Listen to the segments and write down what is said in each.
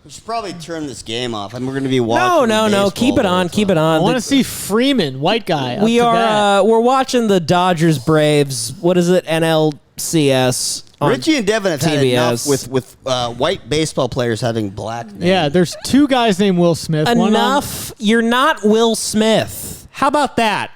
We should probably turn this game off. I mean, we're going to be watching. No. Keep it on. Keep it on. I want to see Freeman, white guy. We're watching the Dodgers Braves. What is it? NLCS. Richie and Devin have had TBS. enough with white baseball players having black names. Yeah, there's two guys named Will Smith. Enough. You're not Will Smith. How about that?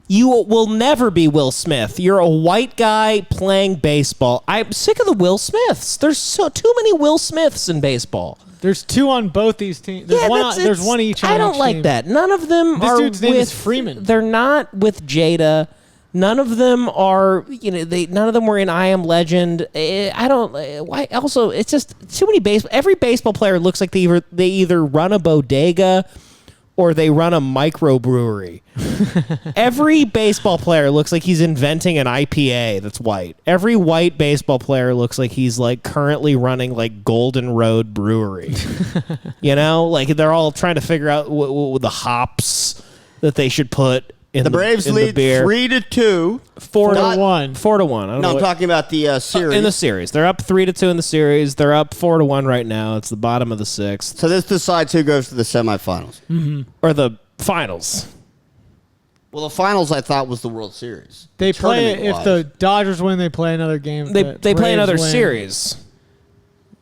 You will never be Will Smith. You're a white guy playing baseball. I'm sick of the Will Smiths. There's too many Will Smiths in baseball. There's two on both these teams. There's one each on I don't each like team. that. None of them This are dude's name is Freeman. They're not with Jada. None of them are, none of them were in I Am Legend. I don't, why, also, it's just too many every baseball player looks like they either run a bodega or they run a microbrewery. Every baseball player looks like he's inventing an IPA that's white. Every white baseball player looks like he's like currently running like Golden Road Brewery. Like they're all trying to figure out the hops that they should put in the Braves lead 3-2. 4-1. 4-1. No, I'm talking about the series. In the series. They're up 3-2 in the series. They're up 4-1 right now. It's the bottom of the sixth. So this decides who goes to the semifinals. Mm-hmm. Or the finals. Well, the finals I thought was the World Series. They play if the Dodgers win, they play another game. If They play another win, series.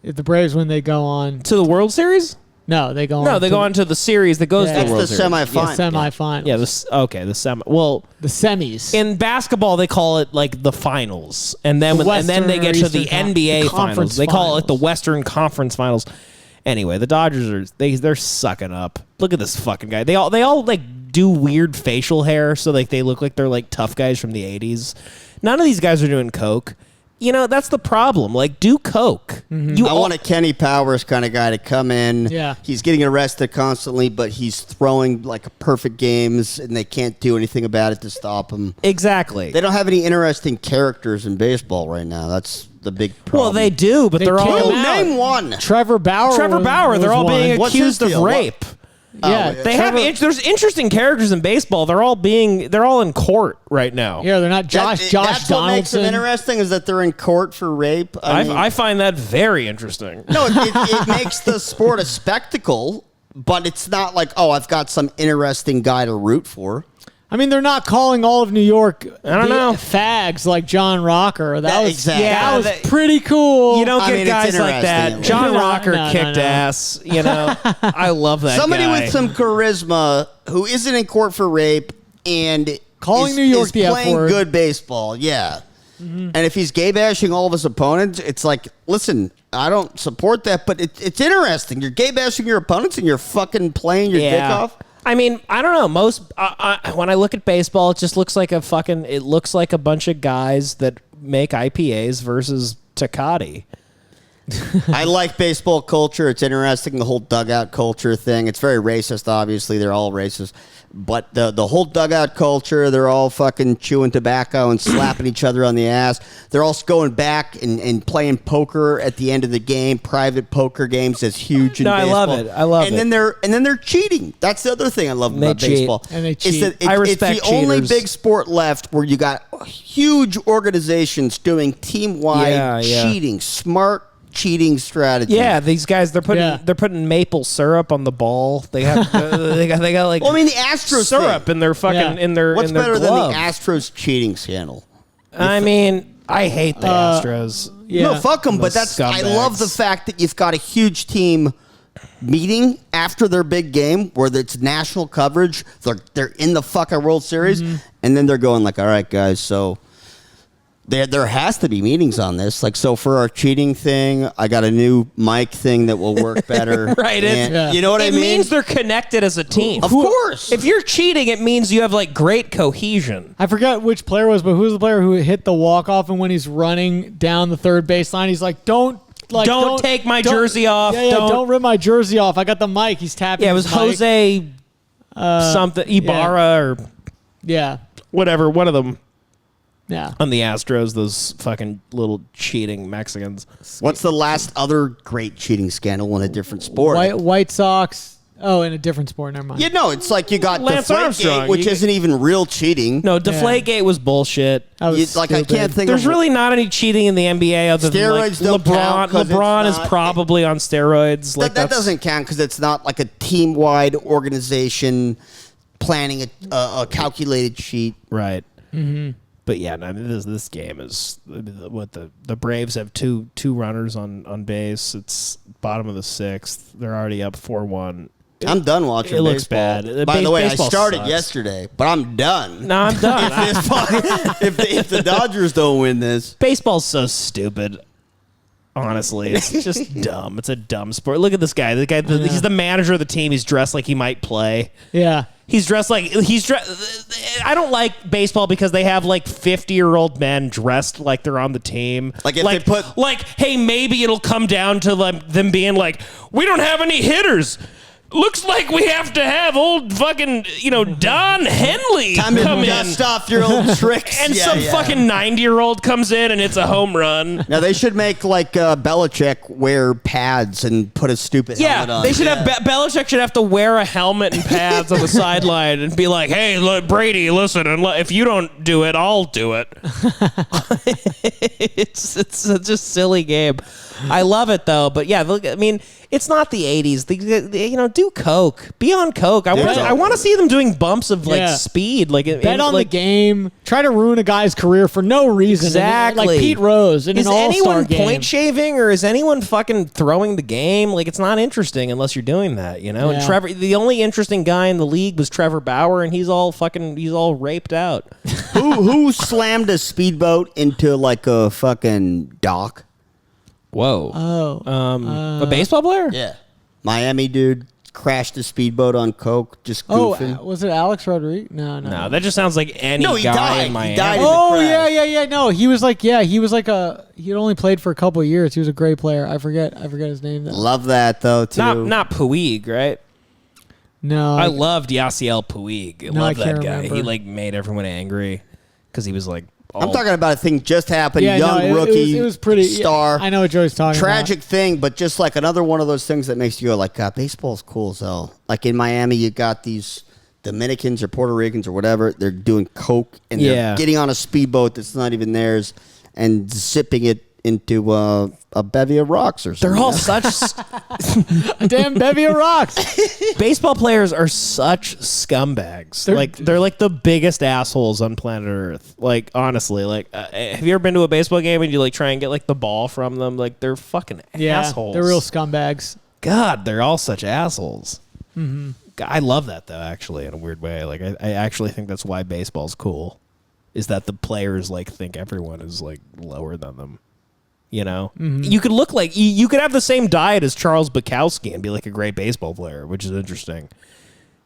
If the Braves win, they go on to the World Series? No, they go on. No, they go on to the series that goes to the World Series. That's the semifinal. Semifinals. Yeah, the semi. Well, the semis. In basketball, they call it like the finals, and then they get to the NBA finals. They call it like the Western Conference Finals. Anyway, the Dodgers they're sucking up. Look at this fucking guy. They all like do weird facial hair, so like they look like they're like tough guys from the 80s. None of these guys are doing coke. That's the problem. Like, do coke. Mm-hmm. I want a Kenny Powers kind of guy to come in. Yeah. He's getting arrested constantly, but he's throwing like perfect games, and they can't do anything about it to stop him. Exactly. They don't have any interesting characters in baseball right now. That's the big problem. Well, they do, but they're all... Name one. Trevor Bauer. They're all being accused of rape. Yeah, there's interesting characters in baseball. They're all in court right now. Yeah, they're not Josh that's Donaldson. What makes them interesting is that they're in court for rape. I find that very interesting. No, it makes the sport a spectacle, but it's not like, I've got some interesting guy to root for. I mean, they're not calling all of New York fags like John Rocker. That was pretty cool. You don't get guys like that. John Rocker kicked ass. I love that Somebody guy. with some charisma who isn't in court for rape and calling New York the playing F-word. Good baseball. Yeah. Mm-hmm. And if he's gay bashing all of his opponents, it's like, listen, I don't support that, but it's interesting. You're gay bashing your opponents and you're fucking playing your dick off. I mean, I don't know. Most when I look at baseball, it just looks like it looks like a bunch of guys that make IPAs versus Tecate. I like baseball culture. It's interesting, the whole dugout culture thing. It's very racist, obviously. They're all racist. But the whole dugout culture, they're all fucking chewing tobacco and slapping each other on the ass. They're also going back and playing poker at the end of the game. Private poker games is huge in baseball. I love it. And then they're cheating. That's the other thing I love about baseball. And they cheat. It's the only big sport left where you got huge organizations doing team-wide cheating, smart cheating strategy. Yeah, these guys they're putting maple syrup on the ball. They have they got like well, I mean the Astros syrup in their fucking in their What's in their better glove. than the Astros cheating scandal? I mean, I hate the Astros. Yeah. No, fuck them. But I love the fact that you've got a huge team meeting after their big game where it's national coverage. They're in the fucking World Series, and then they're going like, all right, guys, so. There has to be meetings on this. Like, so for our cheating thing, I got a new mic thing that will work better. Right. You know what I mean? It means they're connected as a team. Of course. If you're cheating, it means you have, like, great cohesion. I forgot which player it was, but who's the player who hit the walk-off, and when he's running down the third baseline, he's like, don't take my jersey off. Yeah, don't rip my jersey off. I got the mic. He's tapping. Yeah, it was Jose something, Ibarra or whatever, one of them. Yeah. On the Astros, those fucking little cheating Mexicans. What's the last other great cheating scandal in a different sport? White Sox Oh, in a different sport. Never mind. You know, it's like you got Lance Armstrong, Deflategate, which isn't even real cheating. No, Deflategate was bullshit. That was I can't think. There's really not any cheating in the NBA other than like Steroids don't LeBron. count 'cause LeBron it's is not- probably on steroids. Like that doesn't count because it's not like a team-wide organization planning a calculated cheat. right. Mm-hmm. But yeah, no, I mean, this game is what the Braves have two runners on base. It's bottom of the sixth. They're already up 4-1. I'm done watching It baseball. looks bad. By the way, I Baseball started sucks. yesterday, but I'm done. No, I'm done. if the Dodgers don't win this, Baseball's so stupid. Honestly, it's just dumb. It's a dumb sport. Look at this guy. He's the manager of the team. He's dressed like he might play. Yeah. He's dressed. I don't like baseball because they have like 50-year-old men dressed like they're on the team. Like if they put hey, maybe it'll come down to them being like, we don't have any hitters. Looks like we have to have old fucking, Don Henley time to come in. dust off your old tricks. And some fucking 90-year-old comes in and it's a home run. Now they should make like Belichick wear pads and put a stupid helmet on. They should have Belichick should have to wear a helmet and pads on the sideline and be like, "Hey, look, Brady, listen, and if you don't do it, I'll do it." It's such a silly game. I love it though, but yeah, look, I mean, it's not the '80s. Do coke, be on coke. I want to see them doing bumps of speed, bet on the game. Try to ruin a guy's career for no reason. Exactly, like Pete Rose in an All-Star game. Is anyone point shaving or is anyone fucking throwing the game? Like, it's not interesting unless you're doing that, And Trevor, the only interesting guy in the league was Trevor Bauer, and he's all raped out. Who slammed a speedboat into like a fucking dock? Whoa. Oh. A baseball player? Yeah. Miami dude crashed a speedboat on coke, just goofing. Was it Alex Rodriguez? No. No, that just sounds like any No, he guy died. in Miami. He died in the Oh, crash. yeah. No, he was he'd only played for a couple of years. He was a great player. I forget his name though. Love that though too. Not Puig, right? No. I loved Yasiel Puig. I No, love I can't that guy. remember. He made everyone angry because he was like. I'm talking about a thing just happened. Yeah, Young no, rookie, it was pretty star. I know what Joey's talking Tragic thing, but just like another one of those things that makes you go like, God, baseball's cool as hell. Like in Miami, you got these Dominicans or Puerto Ricans or whatever. They're doing coke and they're getting on a speedboat that's not even theirs and zipping it into a bevy of rocks or something. They're all such. A damn bevy of rocks. Baseball players are such scumbags. They're like the biggest assholes on planet Earth. Like, honestly, have you ever been to a baseball game and you try and get the ball from them? Like, they're fucking assholes. They're real scumbags. God, they're all such assholes. Mm-hmm. I love that though, actually, in a weird way. Like, I actually think that's why baseball's cool, is that the players think everyone is lower than them. Mm-hmm. You could look like you could have the same diet as Charles Bukowski and be a great baseball player, which is interesting.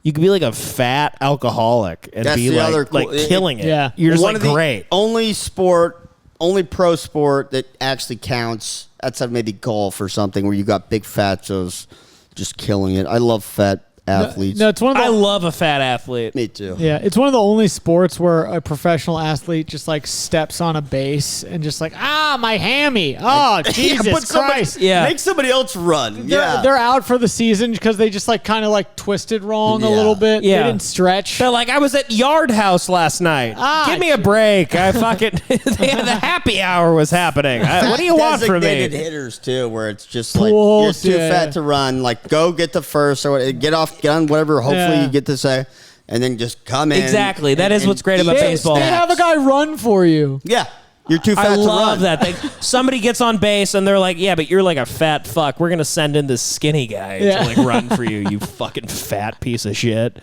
You could be a fat alcoholic and That's be the other cool, killing it. Yeah. You're just One of the great. Only pro sport that actually counts outside maybe golf or something where you got big fatos just killing it. I love fat athletes. No, it's one of the, I love a fat athlete. Me too. Yeah, it's one of the only sports where a professional athlete just steps on a base and just my hammy. Oh, Jesus Christ. Make somebody else run. They're out for the season because they just kind of twisted wrong a little bit. Yeah. They didn't stretch. They're I was at Yard House last night. Give me a break. I fucking the happy hour was happening. What do you want from me? Designated hitters too, where it's just you're too fat to run. Go get the first or get on whatever. Hopefully you get to say, and then just come in. Exactly. That is what's great about baseball. They have a guy run for you. Yeah. You're too fat to run. I love that. Somebody gets on base and they're like, yeah, but you're a fat fuck. We're going to send in this skinny guy to run for you, you fucking fat piece of shit.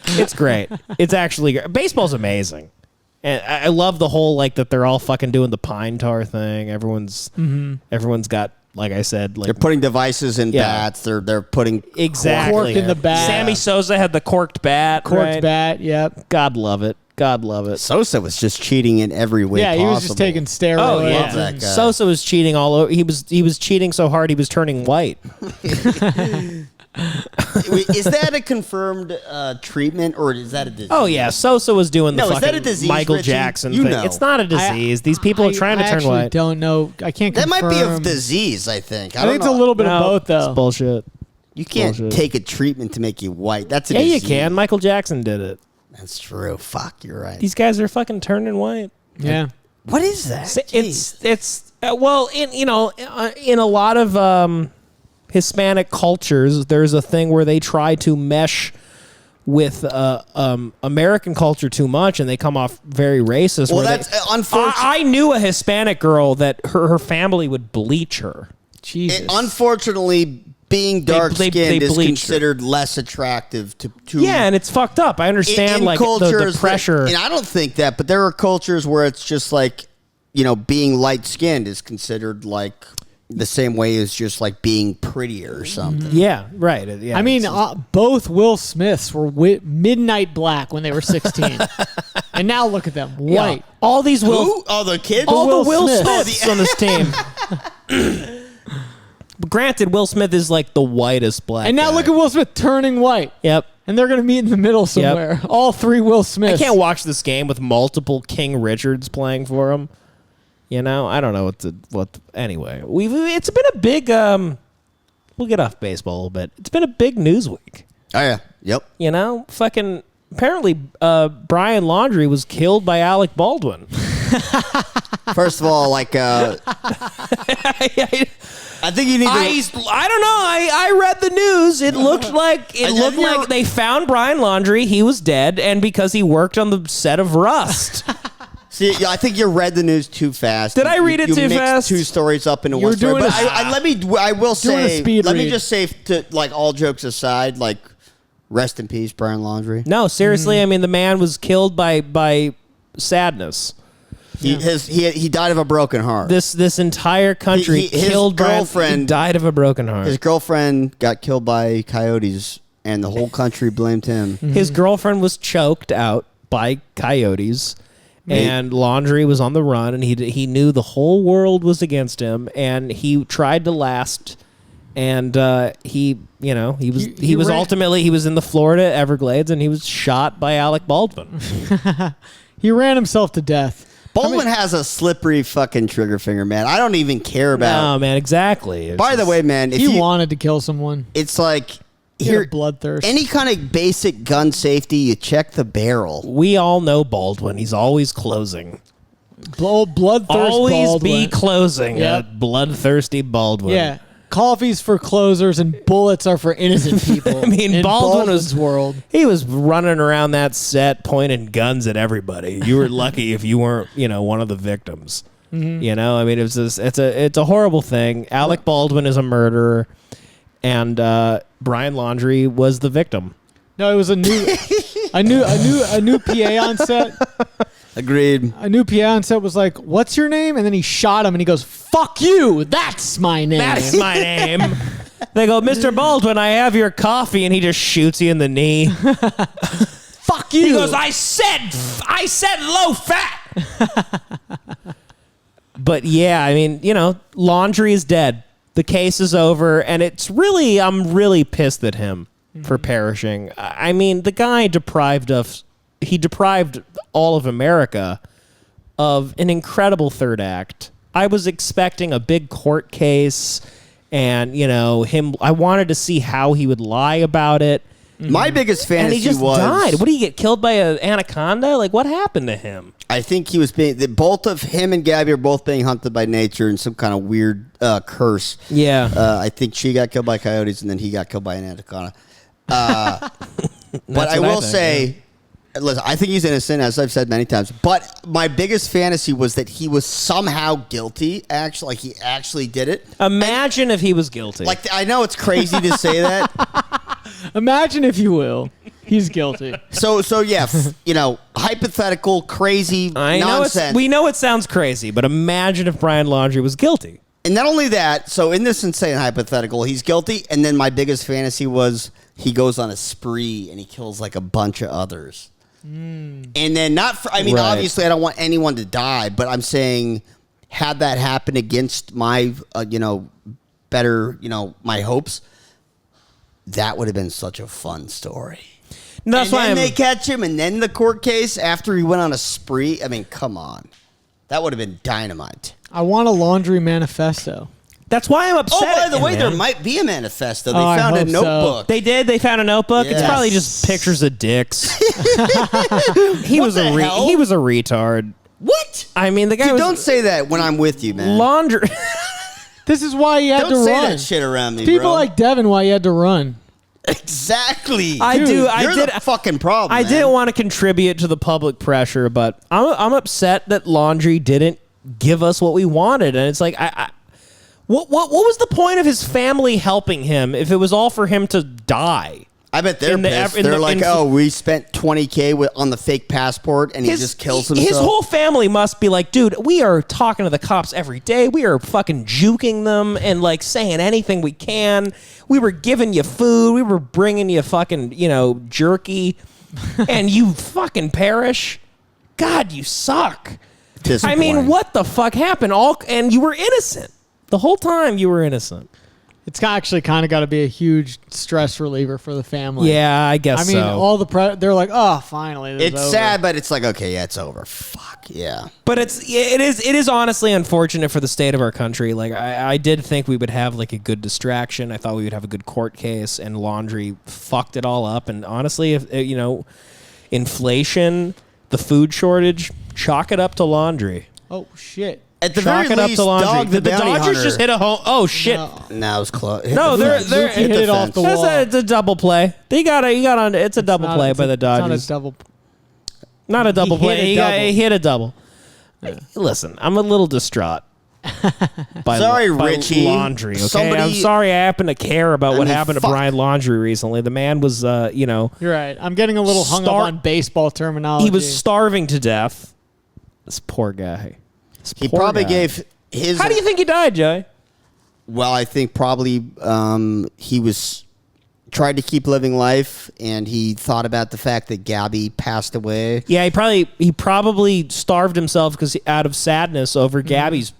It's great. It's actually great. Baseball's amazing. And I love the whole that they're all fucking doing the pine tar thing. Everyone's got, like I said, they're putting devices in bats. They're putting cork in the bat. Sammy Sosa had the corked bat. Corked bat, yep. God love it. God love it. Sosa was just cheating in every way possible. Yeah, he was just taking steroids. Oh yeah, Love that guy. Sosa was cheating all over. He was cheating so hard he was turning white. Is that a confirmed treatment or is that a disease? Oh yeah, Sosa was doing the No, is fucking that a disease, Michael Richie? Jackson You thing. know. It's not a disease. These people are trying to turn actually white. Don't know. I can't That confirm. might be a disease, I think. I think it's a little bit of both, though. It's bullshit. You can't Bullshit. take a treatment to make you white. That's a Yeah, you disease. can. Michael Jackson did it. That's true. Fuck, you're right. These guys are fucking turning white. Yeah. What is that? It's well, in a lot of Hispanic cultures, there's a thing where they try to mesh with American culture too much, and they come off very racist. Well, that's unfortunate. I knew a Hispanic girl that her family would bleach her. Jesus. Unfortunately, being dark-skinned is bleach considered less attractive to Yeah, and it's fucked up. I understand, in like, cultures the pressure. and I don't think that, but there are cultures where it's just like, being light-skinned is considered like the same way as just like being prettier or something. Yeah, right. Yeah, I mean, both Will Smiths were midnight black when they were 16. And now look at them, white. Yeah. All these Will... Who? Oh, the kids? All the Will Smiths. Smiths on this team. But granted, Will Smith is like the whitest black And now guy. look at Will Smith turning white. Yep. And they're going to meet in the middle somewhere. All three Will Smiths. I can't watch this game with multiple King Richards playing for him. I don't know anyway. It's been a big we'll get off baseball a little bit. It's been a big news week. Oh yeah. Yep. Fucking apparently Brian Laundrie was killed by Alec Baldwin. First of all, like I think you need to I don't know. I read the news. It looked like they found Brian Laundrie. He was dead, and because he worked on the set of Rust. See, I think you read the news too fast. Did I read it too mixed fast? Two stories up into You're one story. doing But a- I will say, speed let me read. just say, to like all jokes aside, like rest in peace, Brian Laundrie. No, seriously. I mean, the man was killed by sadness. He died of a broken heart. This entire country His killed girlfriend He died of a broken heart. His girlfriend got killed by coyotes, and the whole country blamed him. His girlfriend was choked out by coyotes, and Laundrie was on the run, and he knew the whole world was against him, and he tried to last. And he was ultimately in the Florida Everglades, and he was shot by Alec Baldwin. He ran himself to death. Baldwin has a slippery fucking trigger finger, man. I don't even care about. No, man, exactly. By the way, man, if He you wanted to kill someone. it's like Here, bloodthirst. any kind of basic gun safety, you check the barrel. We all know Baldwin. He's always closing. Bloodthirst Always Baldwin. be closing. Yep. A bloodthirsty Baldwin. Yeah. Coffee's for closers and bullets are for innocent people. I mean, in Baldwin Baldwin's world. He was running around that set pointing guns at everybody. You were lucky if you weren't, one of the victims. Mm-hmm. I mean, it's a horrible thing. Alec Baldwin is a murderer, and Brian Laundrie was the victim. No, it was a new PA on set. Agreed. A new PA on set was like, "What's your name?" And then he shot him, and he goes, "Fuck you! That's my name." That's my name. They go, Mr. Baldwin, I have your coffee, and he just shoots you in the knee. Fuck you. He goes, I said low fat. But yeah, I mean, Laundrie is dead. The case is over, and I'm really pissed at him for perishing. I mean, the guy deprived all of America of an incredible third act. I was expecting a big court case, and I wanted to see how he would lie about it. My biggest fantasy And he just died. What did he get killed by an anaconda? Like, what happened to him? I think he was both of him and Gabby are both being hunted by nature and some kind of weird curse. Yeah. I think she got killed by coyotes and then he got killed by an anaconda. But I will say, listen, I think he's innocent, as I've said many times. But my biggest fantasy was that he was somehow guilty. Actually, like he actually did it. Imagine if he was guilty. Like, I know it's crazy to say that. Imagine, if you will, he's guilty. So yeah, hypothetical, crazy nonsense. We know it sounds crazy, but imagine if Brian Laundrie was guilty. And not only that, so in this insane hypothetical, he's guilty. And then my biggest fantasy was he goes on a spree and he kills like a bunch of others. And then obviously I don't want anyone to die, but I'm saying had that happen against my, my hopes, that would have been such a fun story. No, that's and why then they catch him, and then the court case after he went on a spree. I mean, come on. That would have been dynamite. I want a Laundrie manifesto. That's why I'm upset. Oh, by the way, man. there might be a manifesto. They I found a hope so. notebook. They did. They found a notebook. It's Yes. probably just pictures of dicks. He was the hell? he was a retard. What? I mean, the guy Dude, was don't say that when I'm with you, man. Laundrie. This is why he had Don't to say run. that shit around me, People bro. like Devin, why he had to run. Exactly. I do. I You're did. the fucking problem. I man. didn't want to contribute to the public pressure, but I'm upset that Laundrie didn't give us what we wanted, and it's like what was the point of his family helping him if it was all for him to die? I bet they're in the- pissed. in They're the- like, in- oh, we spent $20K on the fake passport, and he just kills himself. His whole family must be like, dude, we are talking to the cops every day. We are fucking juking them and like saying anything we can. We were giving you food. We were bringing you fucking, jerky, and you fucking perish. God, you suck. I mean, what the fuck happened? And you were innocent. The whole time you were innocent. It's actually kind of got to be a huge stress reliever for the family. Yeah, I guess I mean, so. all the they're like, oh, finally. This is It's over. sad, but it's like, okay, yeah, it's over. Fuck, yeah. But it is honestly unfortunate for the state of our country. Like I did think we would have like a good distraction. I thought we would have a good court case, and Laundrie fucked it all up. And honestly, if inflation, the food shortage, chalk it up to Laundrie. Oh, shit. At the Chalk very it up least, to Laundrie. Dog the Did the Bounty Dodgers Hunter. just hit a home? Oh shit! No, it was close. No, they're Hit it off the wall. It's a double play. He got on. It's a double play by the Dodgers. It's not a double. Not a double He hit play. a double. He hit a double. Listen, I'm a little distraught. Sorry, by Richie. Laundrie. Okay, Somebody- I'm sorry. I happen to care about what mean, happened to fuck. Brian Laundrie recently. The man was, You're right. I'm getting a little hung up on baseball terminology. he was starving to death. This poor guy. He probably gave his. How do you think he died, Joey? Well, I think probably he was tried to keep living life, and he thought about the fact that Gabby passed away. Yeah, he probably starved himself because out of sadness over Gabby's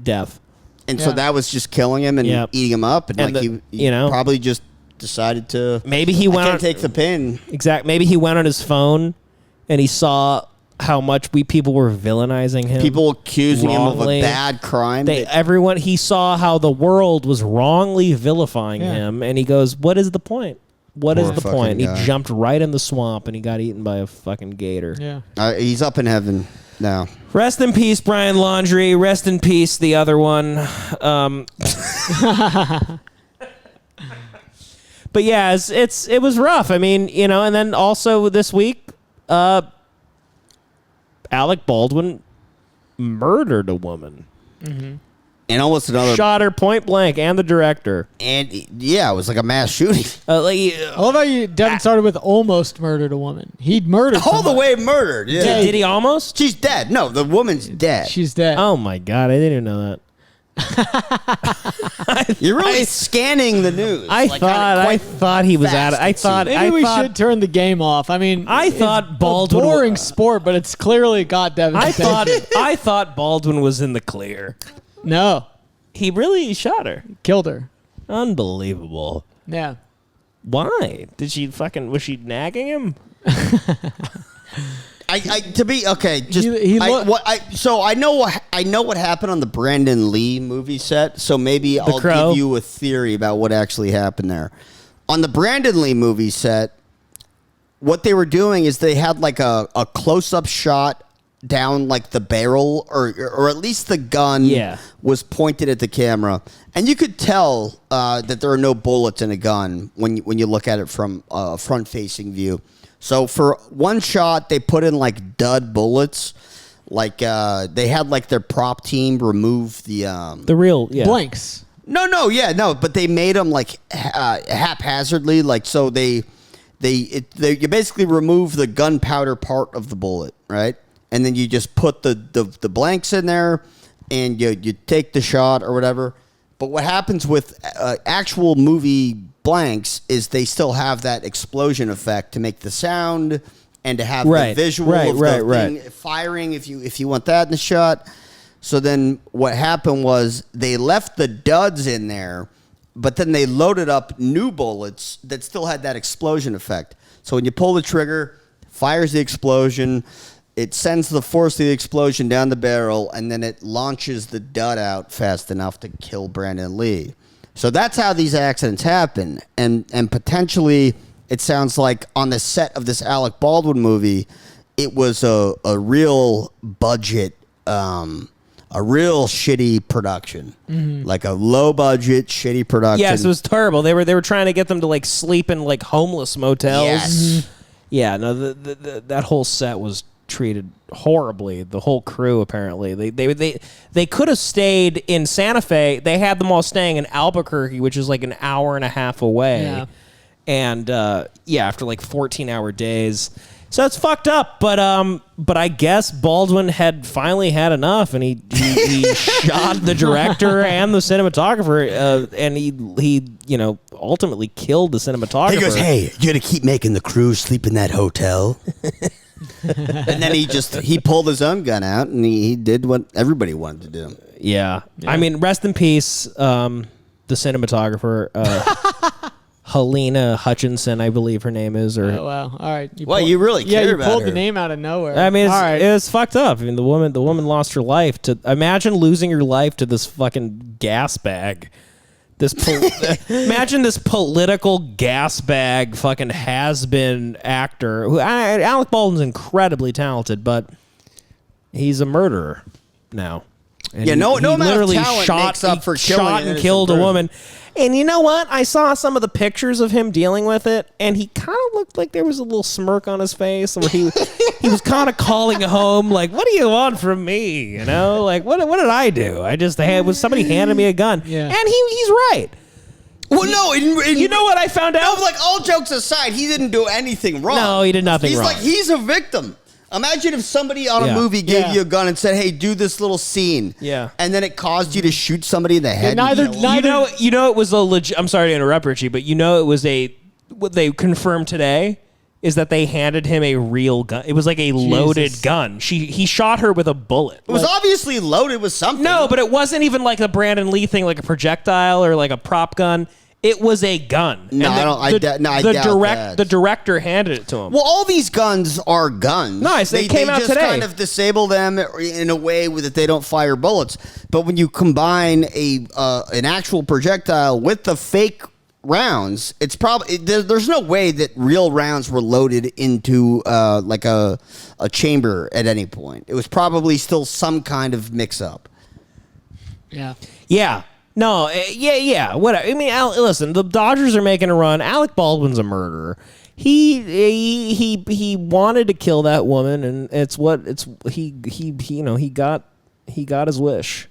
death. And so Yeah. that was just killing him and Yep. eating him up. And, And like he probably just decided to. Maybe he I went can't on, take the pin. Maybe he went on his phone and he saw how much people were villainizing him. People accusing him wrongly. of a bad crime. He saw how the world was wrongly vilifying Yeah. him, and he goes, "What is the point? What is Poor the fucking point?" And guy. he jumped right in the swamp, and he got eaten by a fucking gator. Yeah. He's up in heaven now. Rest in peace, Brian Laundrie. Rest in peace, the other one. But yeah, it was rough. I mean, and then also this week, Alec Baldwin murdered a woman. And almost another. Shot her point blank, and the director. And yeah, it was like a mass shooting. I love how Devin started with almost murdered a woman. He'd murdered All the somebody. way murdered. Yeah. Did he almost? She's dead. No, the woman's dead. She's dead. Oh my god, I didn't even know that. You're really scanning the news. I Like, thought he was at it. I thought Maybe we should turn the game off. I mean, I thought it's Baldwin- a boring sport, but it's clearly got Devin's attention. I thought Baldwin was in the clear. No, He really shot her. killed her. Unbelievable. Yeah. Why? Was she nagging him? to be okay, just I know what happened on the Brandon Lee movie set, so maybe I'll Crow? give you a theory about what actually happened there. On the Brandon Lee movie set, what they were doing is they had like a close-up shot down like the barrel or at least the gun was pointed at the camera, and you could tell that there are no bullets in a gun when you look at it from a front-facing view. So for one shot, they put in like dud bullets. Like they had like their prop team remove the real blanks. No, but they made them like haphazardly. Like so you basically remove the gunpowder part of the bullet, right? And then you just put the blanks in there, and you take the shot or whatever. But what happens with actual movie blanks is they still have that explosion effect to make the sound and to have the visual of the thing firing if you want that in the shot. So then what happened was they left the duds in there, but then they loaded up new bullets that still had that explosion effect. So when you pull the trigger, fires the explosion. it sends the force of the explosion down the barrel, and then it launches the dud out fast enough to kill Brandon Lee. So that's how these accidents happen. And potentially, it sounds like on the set of this Alec Baldwin movie, it was a real budget, a real shitty production, like a low budget shitty production. Yes, it was terrible. They were trying to get them to like sleep in like homeless motels. Yes. Yeah, no, that whole set was treated horribly. The whole crew apparently. They could have stayed in Santa Fe. They had them all staying in Albuquerque, which is like an hour and a half away. Yeah. And after like 14-hour days. So it's fucked up, but I guess Baldwin had finally had enough, and he shot the director and the cinematographer, and he ultimately killed the cinematographer. He goes, "Hey, you got to keep making the crew sleep in that hotel." And then he pulled his own gun out, and he did what everybody wanted to do. Yeah. I mean, rest in peace, the cinematographer. Helena Hutchinson, I believe her name is. Or oh, wow. All right. You really care about her. You pulled the name out of nowhere. I mean, All right. it was fucked up. I mean, the woman lost her life to. Imagine losing your life to this fucking gas bag. Imagine this political gas bag fucking has-been actor. Alec Baldwin's incredibly talented, but he's a murderer now. And he amount of literally talent makes up for killing shot and killed a woman. And you know what? I saw some of the pictures of him dealing with it, and he kind of looked like there was a little smirk on his face, where he was kind of calling home, like, "What do you want from me? You know, like what did I do? I just was somebody handed me a gun." Yeah. And he's right. Well, no, you know what I found out? No, like all jokes aside, he didn't do anything wrong. No, he did nothing wrong. He's a victim. Imagine if somebody on a movie gave you a gun and said, "Hey, do this little scene." Yeah. And then it caused you to shoot somebody in the head. You know it was a legit. I'm sorry to interrupt, Richie, but you know it was what they confirmed today is that they handed him a real gun. It was like a loaded gun. He shot her with a bullet. It was obviously loaded with something. No, but it wasn't even like the Brandon Lee thing, like a projectile or like a prop gun. It was a gun. No, I doubt that. The director handed it to him. Well, all these guns are guns. Nice. They came out just today. kind of disable them in a way that they don't fire bullets. But when you combine an actual projectile with the fake rounds, it's probably there's no way that real rounds were loaded into like a chamber at any point. It was probably still some kind of mix-up. Yeah. Yeah. No, yeah, whatever. I mean, listen, the Dodgers are making a run. Alec Baldwin's a murderer. He wanted to kill that woman, and he got his wish.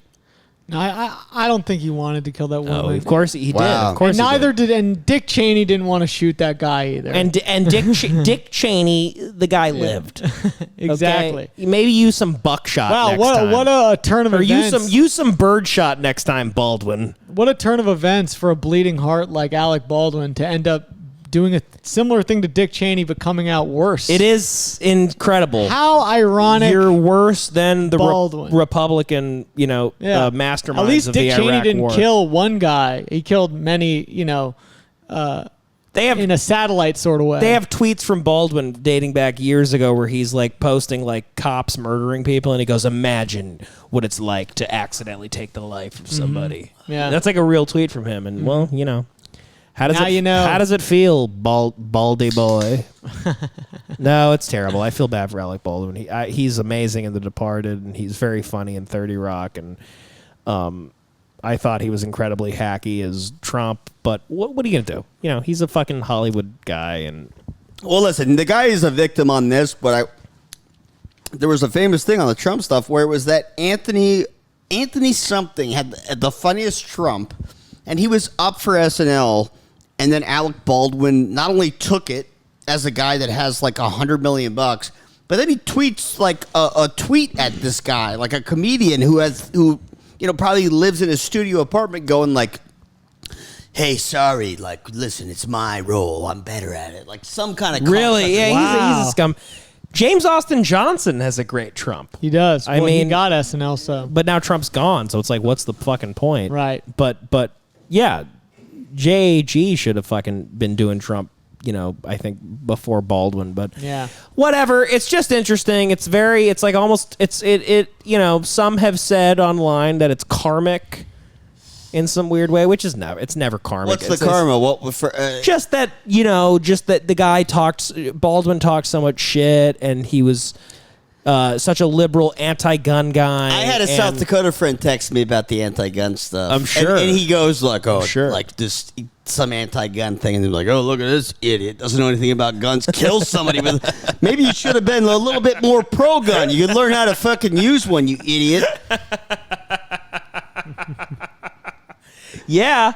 No, I don't think he wanted to kill that woman. Oh, of course he did. Wow. Of course, and neither did. And Dick Cheney didn't want to shoot that guy either. And Dick Cheney, the guy lived. Exactly. Okay? Maybe use some buckshot. Wow, next time. what a turn of events! Use some birdshot next time, Baldwin. What a turn of events for a bleeding heart like Alec Baldwin to end up doing a similar thing to Dick Cheney, but coming out worse. It is incredible. How ironic! You're worse than the Republican, masterminds At least of Dick the Cheney Iraq didn't War. kill one guy. He killed many, They have in a satellite sort of way. They have tweets from Baldwin dating back years ago where he's like posting like cops murdering people, and he goes, "Imagine what it's like to accidentally take the life of somebody." Yeah, that's like a real tweet from him. And well, how does it feel, Baldy boy? No, it's terrible. I feel bad for Alec Baldwin. He's amazing in The Departed, and he's very funny in 30 Rock, and I thought he was incredibly hacky as Trump, but what are you gonna do? He's a fucking Hollywood guy, and well, listen, the guy is a victim on this, but there was a famous thing on the Trump stuff where it was that Anthony something had the funniest Trump, and he was up for SNL, and then Alec Baldwin not only took it as a guy that has like $100 million, but then he tweets like a tweet at this guy, like a comedian who probably lives in a studio apartment going like, "Hey, sorry, like, listen, it's my role. I'm better at it." Like some kind of really, yeah, wow. he's a scum. James Austin Johnson has a great Trump. He does. I mean, he got SNL, so. But now Trump's gone, so it's like, what's the fucking point? Right. But yeah, JAG should have fucking been doing Trump I think before Baldwin, but Yeah. whatever. It's just interesting. It's like almost, some have said online that it's karmic in some weird way, which is it's never karmic. What's the karma? What for? Just that the guy Baldwin talked so much shit, and he was such a liberal anti-gun guy. I had a South Dakota friend text me about the anti-gun stuff. I'm sure, and he goes like, "Oh, sure. like this some anti-gun thing," and they're like, "Oh, look at this idiot! Doesn't know anything about guns. Kills somebody with." Maybe you should have been a little bit more pro-gun. You could learn how to fucking use one, you idiot. Yeah.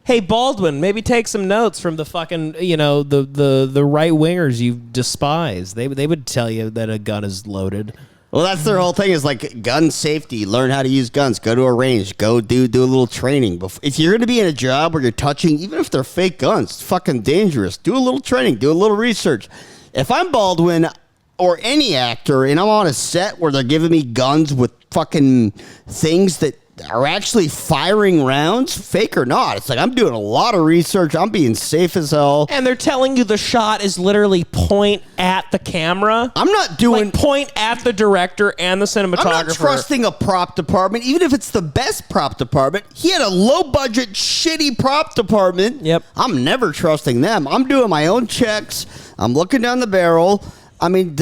Hey, Baldwin, maybe take some notes from the fucking, the right wingers you despise. They would tell you that a gun is loaded. Well, that's their whole thing is like gun safety. Learn how to use guns. Go to a range. Go do a little training. If you're going to be in a job where you're touching, even if they're fake guns, it's fucking dangerous. Do a little training. Do a little research. If I'm Baldwin or any actor and I'm on a set where they're giving me guns with fucking things that are actually firing rounds, fake or not, it's like I'm doing a lot of research. I'm being safe as hell. And they're telling you the shot is literally point at the camera. I'm not doing like point at the director and the cinematographer. I'm not trusting a prop department, even if it's the best prop department. He had a low-budget, shitty prop department. Yep. I'm never trusting them. I'm doing my own checks. I'm looking down the barrel. I mean,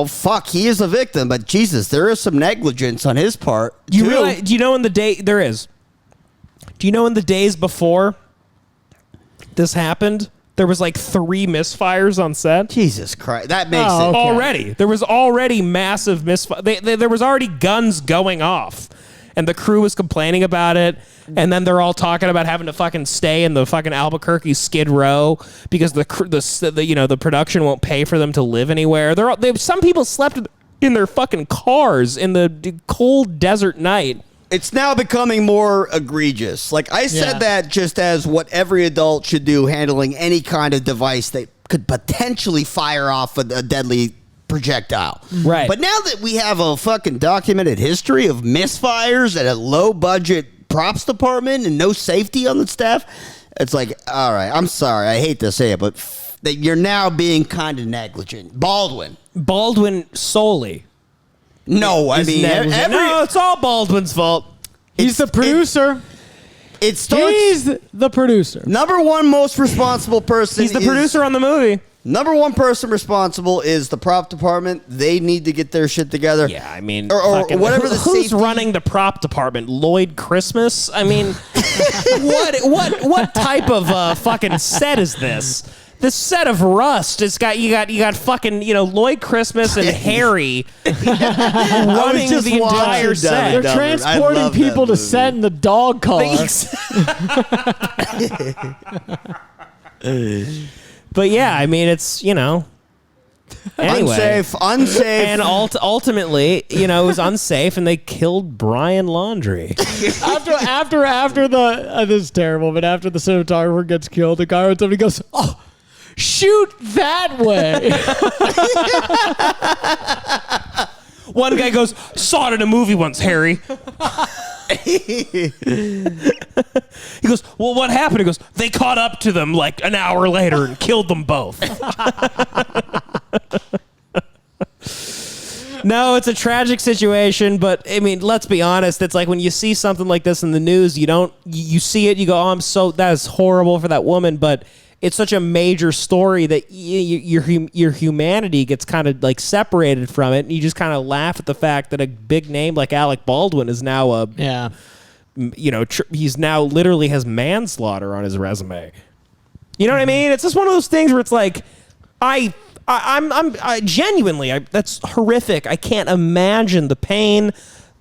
fuck, he is a victim, but Jesus, there is some negligence on his part. Do you know in the days before this happened, there was like 3 misfires on set? Jesus Christ, that makes it. Okay. Already. There was already massive misfire. There was already guns going off. And the crew was complaining about it, and then they're all talking about having to fucking stay in the fucking Albuquerque Skid Row because the production won't pay for them to live anywhere. Some people slept in their fucking cars in the cold desert night. It's now becoming more egregious. Like I said that just as what every adult should do handling any kind of device that could potentially fire off a deadly projectile. Right. But now that we have a fucking documented history of misfires at a low budget props department and no safety on the staff, it's like, all right, I'm sorry, I hate to say it, but that you're now being kind of negligent. Baldwin solely. No, I mean, no, it's all Baldwin's fault. He's the producer. He's the producer. Number one most responsible person. He's the producer on the movie. Number one person responsible is the prop department. They need to get their shit together. Yeah, I mean, or whatever the who's running the prop department? Lloyd Christmas? I mean, what type of fucking set is this? This set of Rust. You got fucking Lloyd Christmas and Harry running the entire set. They're transporting people to set in the dog car. But yeah, I mean, it's anyway. Unsafe, and ultimately, it was unsafe, and they killed Brian Laundrie. after the this is terrible, but after the cinematographer gets killed, the guy runs up and goes, "Oh, shoot that way." One guy goes, "Saw it in a movie once, Harry." He goes, "Well, what happened?" He goes, "They caught up to them like an hour later and killed them both." No, it's a tragic situation, but I mean, let's be honest. It's like when you see something like this in the news, you see it, you go, "Oh, that is horrible for that woman," but it's such a major story that your humanity gets kind of like separated from it, and you just kind of laugh at the fact that a big name like Alec Baldwin is now he's now literally has manslaughter on his resume. You know what I mean? It's just one of those things where it's like, I'm genuinely, that's horrific. I can't imagine the pain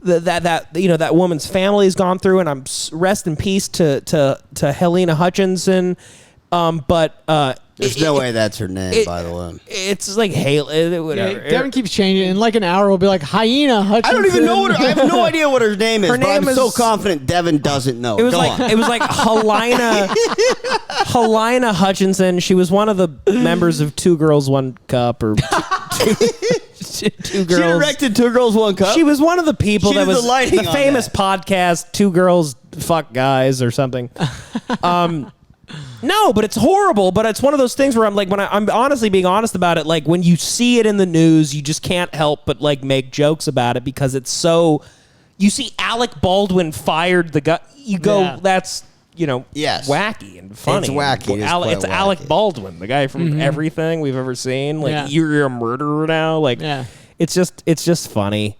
that woman's family's gone through, and I'm rest in peace to Helena Hutchinson. But there's no way that's her name, by the way. It's like Haley, whatever. Yeah, Devin keeps changing it. In like an hour, we'll be like Hyena Hutchinson. I don't even know I have no idea what her name is. I'm so confident Devin doesn't know. It was like Helena Hutchinson. She was one of the members of Two Girls, One Cup, or Two Girls. She directed Two Girls, One Cup. She was one of the people that was the famous that podcast Two Girls Fuck Guys or something. No, but it's horrible. But it's one of those things where I'm like, when I'm honestly being honest about it, like when you see it in the news, you just can't help but like make jokes about it because it's so. You see Alec Baldwin fired the guy. You go, that's wacky and funny. It's wacky. It's Alec Baldwin, the guy from everything we've ever seen. Like you're a murderer now. Like it's just funny.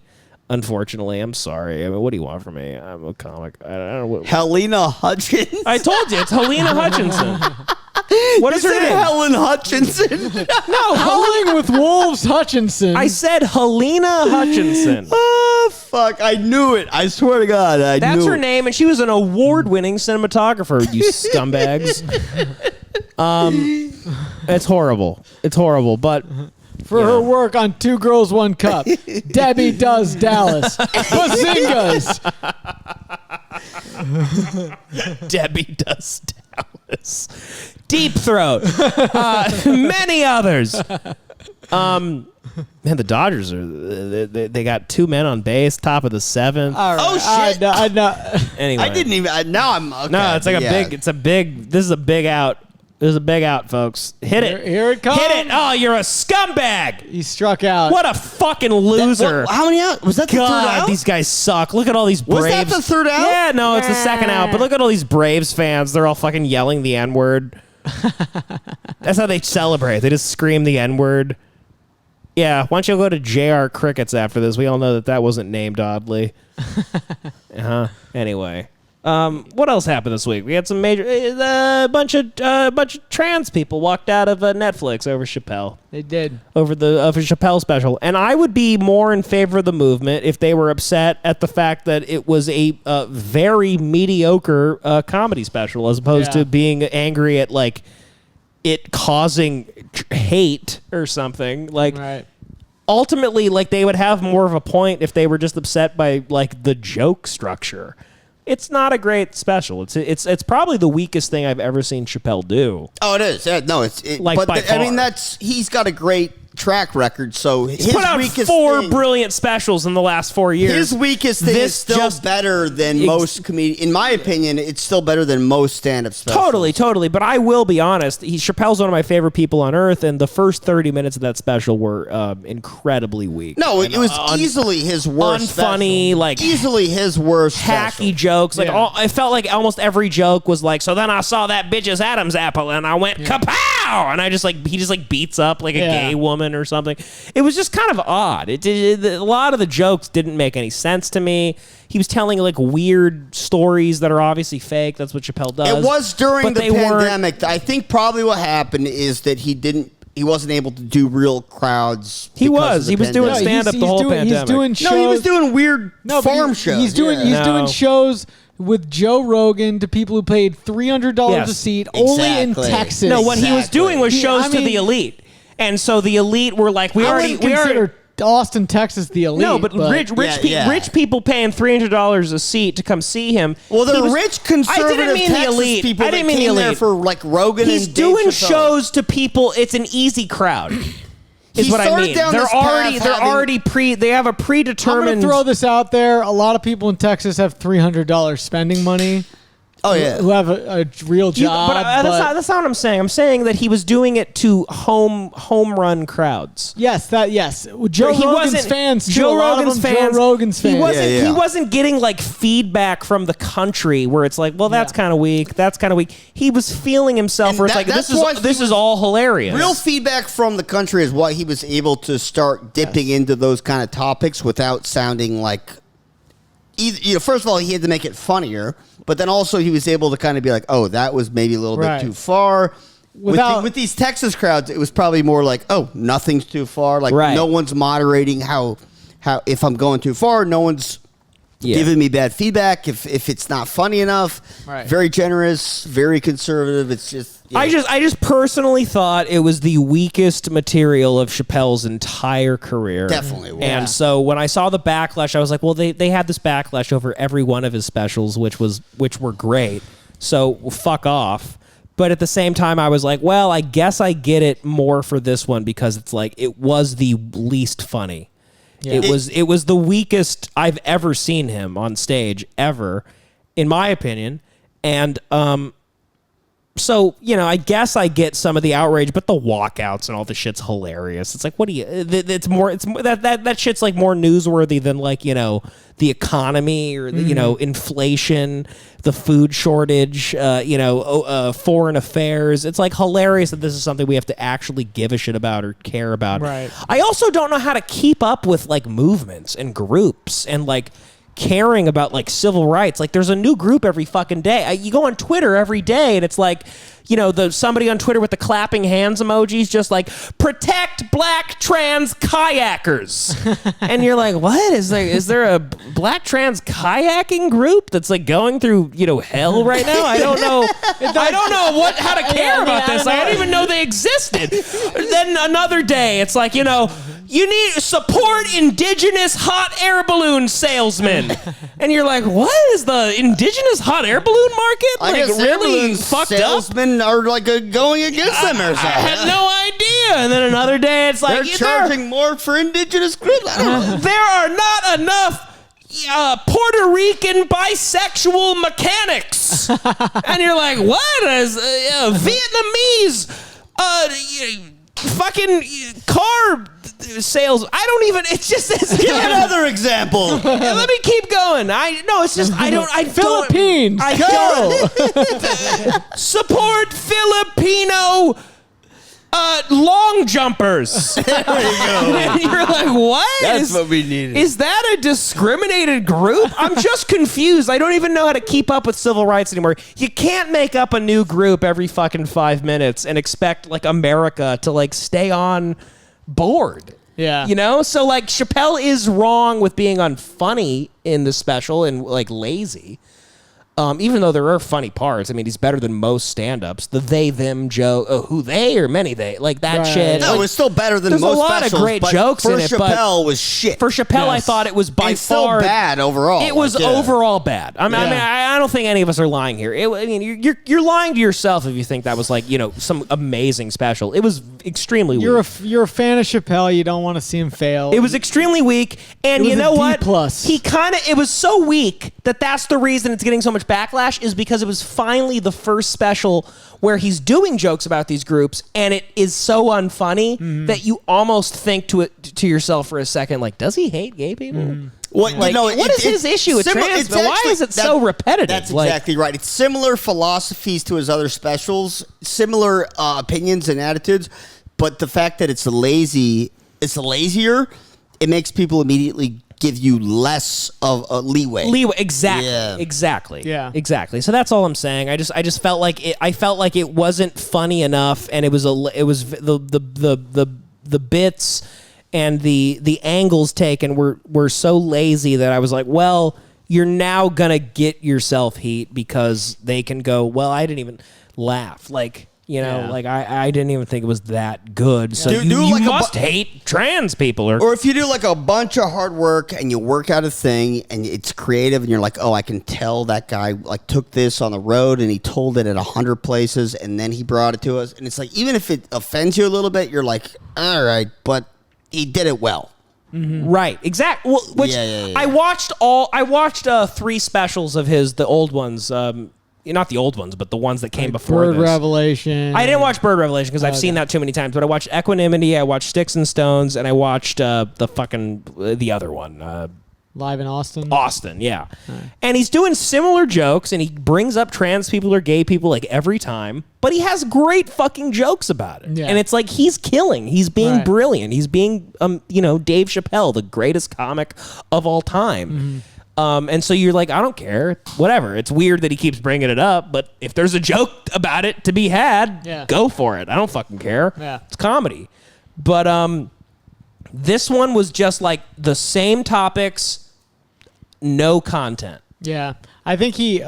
Unfortunately, I'm sorry. I mean, what do you want from me? I'm a comic. I don't know what. Helena Hutchins. I told you, it's Helena Hutchinson. What is her name? Helen Hutchinson. No, Howling with Wolves Hutchinson. I said Helena Hutchinson. Oh, fuck. I knew it. I swear to God, I knew it. That's her name, and she was an award-winning cinematographer, you scumbags. It's horrible. It's horrible, but... For her work on Two Girls, One Cup, Debbie Does Dallas. Bazingas! Debbie Does Dallas. Deep Throat. Many others. Man, the Dodgers they got 2 men on base, top of the 7th. Oh shit! I know. Anyway, I didn't even. Now I'm okay. No, it's like a big. This is a big out. This is a big out, folks. Hit it. Here it comes. Hit it. Oh, you're a scumbag. He struck out. What a fucking loser. How many out? Was that the third out? These guys suck. Look at all these Braves. Was that the third out? Yeah, no, it's the second out. But look at all these Braves fans. They're all fucking yelling the N-word. That's how they celebrate. They just scream the N-word. Yeah, why don't you go to JR Crickets after this? We all know that wasn't named oddly. Anyway. What else happened this week? We had some major, a bunch of trans people walked out of Netflix over Chappelle. They did. Over the Chappelle special. And I would be more in favor of the movement if they were upset at the fact that it was a very mediocre comedy special as opposed to being angry at like it causing hate or something. Like ultimately, like they would have more of a point if they were just upset by like the joke structure. It's not a great special. It's probably the weakest thing I've ever seen Chappelle do. Oh, it is. No, I mean, he's got a great track record. So his put out weakest 4 thing, brilliant specials in the last 4 years. His weakest thing is still better than most comedians. In my opinion, it's still better than most stand-up specials. Totally. But I will be honest. Chappelle's one of my favorite people on earth, and the first 30 minutes of that special were incredibly weak. No, it was easily his worst. Unfunny, like easily his worst. Hacky special. jokes. Like I felt like almost every joke was like. So then I saw that bitch's Adam's apple, and I went kapow, and he just beats up like a gay woman or something. It was just kind of odd. A lot of the jokes didn't make any sense to me. He was telling like weird stories that are obviously fake. That's what Chappelle does. It was during the pandemic. I think probably what happened is that he wasn't able to do real crowds. He was doing stand-up the whole pandemic. He's doing shows. No, he was doing weird farm shows. He's doing shows with Joe Rogan to people who paid $300 a seat only in Texas. No, what he was doing was shows to the elite. And so the elite were like, we already consider Austin, Texas, the elite. No, but rich people paying $300 a seat to come see him. Well, they're rich conservative Texas people. I didn't mean the elite. There for like Rogan. He's doing shows to people. It's an easy crowd. Is what I mean. They have a predetermined. I'm gonna throw this out there. A lot of people in Texas have $300 spending money. Oh yeah, who have a real job. That's not what I'm saying. I'm saying that he was doing it to home run crowds. Yes. Joe Rogan's fans. Joe Rogan's fans. He wasn't getting like feedback from the country where it's like, well, that's kind of weak. That's kind of weak. He was feeling himself where it's like, this is all hilarious. Real feedback from the country is why he was able to start dipping into those kind of topics without sounding like. First of all, he had to make it funnier, but then also he was able to kind of be like, "Oh, that was maybe a little bit too far." With these Texas crowds, it was probably more like, "Oh, nothing's too far." Like no one's moderating how if I'm going too far, no one's giving me bad feedback if it's not funny enough. Right. Very generous, very conservative. It's just. Yeah. I just personally thought it was the weakest material of Chappelle's entire career. Definitely. Yeah. And so when I saw the backlash, I was like, well, they had this backlash over every one of his specials, which were great. So fuck off. But at the same time, I was like, well, I guess I get it more for this one because it's like it was the least funny. Yeah. It was the weakest I've ever seen him on stage ever, in my opinion. And So, I guess I get some of the outrage, but the walkouts and all the shit's hilarious. It's like, what do you, it's more that shit's like more newsworthy than like, the economy or the, inflation, the food shortage, foreign affairs. It's like hilarious that this is something we have to actually give a shit about or care about. Right. I also don't know how to keep up with like movements and groups and like caring about like civil rights. Like there's a new group every fucking day. You go on Twitter every day and it's like, somebody on Twitter with the clapping hands emojis just like protect black trans kayakers. And you're like, what? Is there a black trans kayaking group that's like going through, hell right now? I don't know. I don't know how to care about this. I didn't even know they existed. Then another day, it's like, you need to support indigenous hot air balloon salesmen. And you're like, what is the indigenous hot air balloon market? I like guess really fucked up? Salesmen are like going against them or something. I had no idea. And then another day, it's like they're charging more for indigenous groups. I don't know. There are not enough Puerto Rican bisexual mechanics. And you're like, what is Vietnamese fucking car sales? I don't even, give another example. Let me keep going. Philippines. Support Filipino long jumpers. There you go. And you're like, what? That's what we needed. Is that a discriminated group? I'm just confused. I don't even know how to keep up with civil rights anymore. You can't make up a new group every fucking 5 minutes and expect like America to like stay on board. Yeah. So like Chappelle is wrong with being unfunny in the special and like lazy. Even though there are funny parts, I mean, he's better than most stand-ups. The they-them joke, who they or many they, like that shit. No, like, it was still better than there's most a lot specials, of great but jokes for in it. Chappelle was shit. For Chappelle, I Yes. thought it was by It's still far bad overall. It was overall bad. I mean, I don't think any of us are lying here. You're lying to yourself if you think that was like some amazing special. It was extremely weak. You're a fan of Chappelle. You don't want to see him fail. It was extremely weak, and It was you know a what? D+. It was so weak that's the reason it's getting so much backlash is because it was finally the first special where he's doing jokes about these groups, and it is so unfunny that you almost think to yourself for a second, like, does he hate gay people? What is his issue with trans? Why is it so repetitive? That's exactly right. It's similar philosophies to his other specials, similar opinions and attitudes, but the fact that it's lazier, it makes people immediately give you less of a leeway. Exactly. So that's all I'm saying. I just felt like it. I felt like it wasn't funny enough, and it was the bits and the angles taken were so lazy that I was like, well, you're now gonna get yourself heat because they can go, well, I didn't even laugh. Like, like I didn't even think it was that good. So you must hate trans people. Or if you do like a bunch of hard work and you work out a thing and it's creative and you're like, oh, I can tell that guy like took this on the road and he told it at 100 places and then he brought it to us. And it's like, even if it offends you a little bit, you're like, all right, but he did it well. Mm-hmm. Right, exactly. Well, which I watched 3 specials of his, the old ones. Not the old ones, but the ones that came before Bird this. Revelation. I didn't watch Bird Revelation because I've seen that too many times. But I watched Equanimity, I watched Sticks and Stones, and I watched the other one. Live in Austin? Austin, yeah. Right. And he's doing similar jokes, and he brings up trans people or gay people like every time, but he has great fucking jokes about it. Yeah. And it's like he's killing. He's being brilliant. He's being, Dave Chappelle, the greatest comic of all time. Mm-hmm. And so you're like, I don't care, whatever. It's weird that he keeps bringing it up, but if there's a joke about it to be had, go for it. I don't fucking care. Yeah. It's comedy. But this one was just like the same topics, no content. Yeah. I think he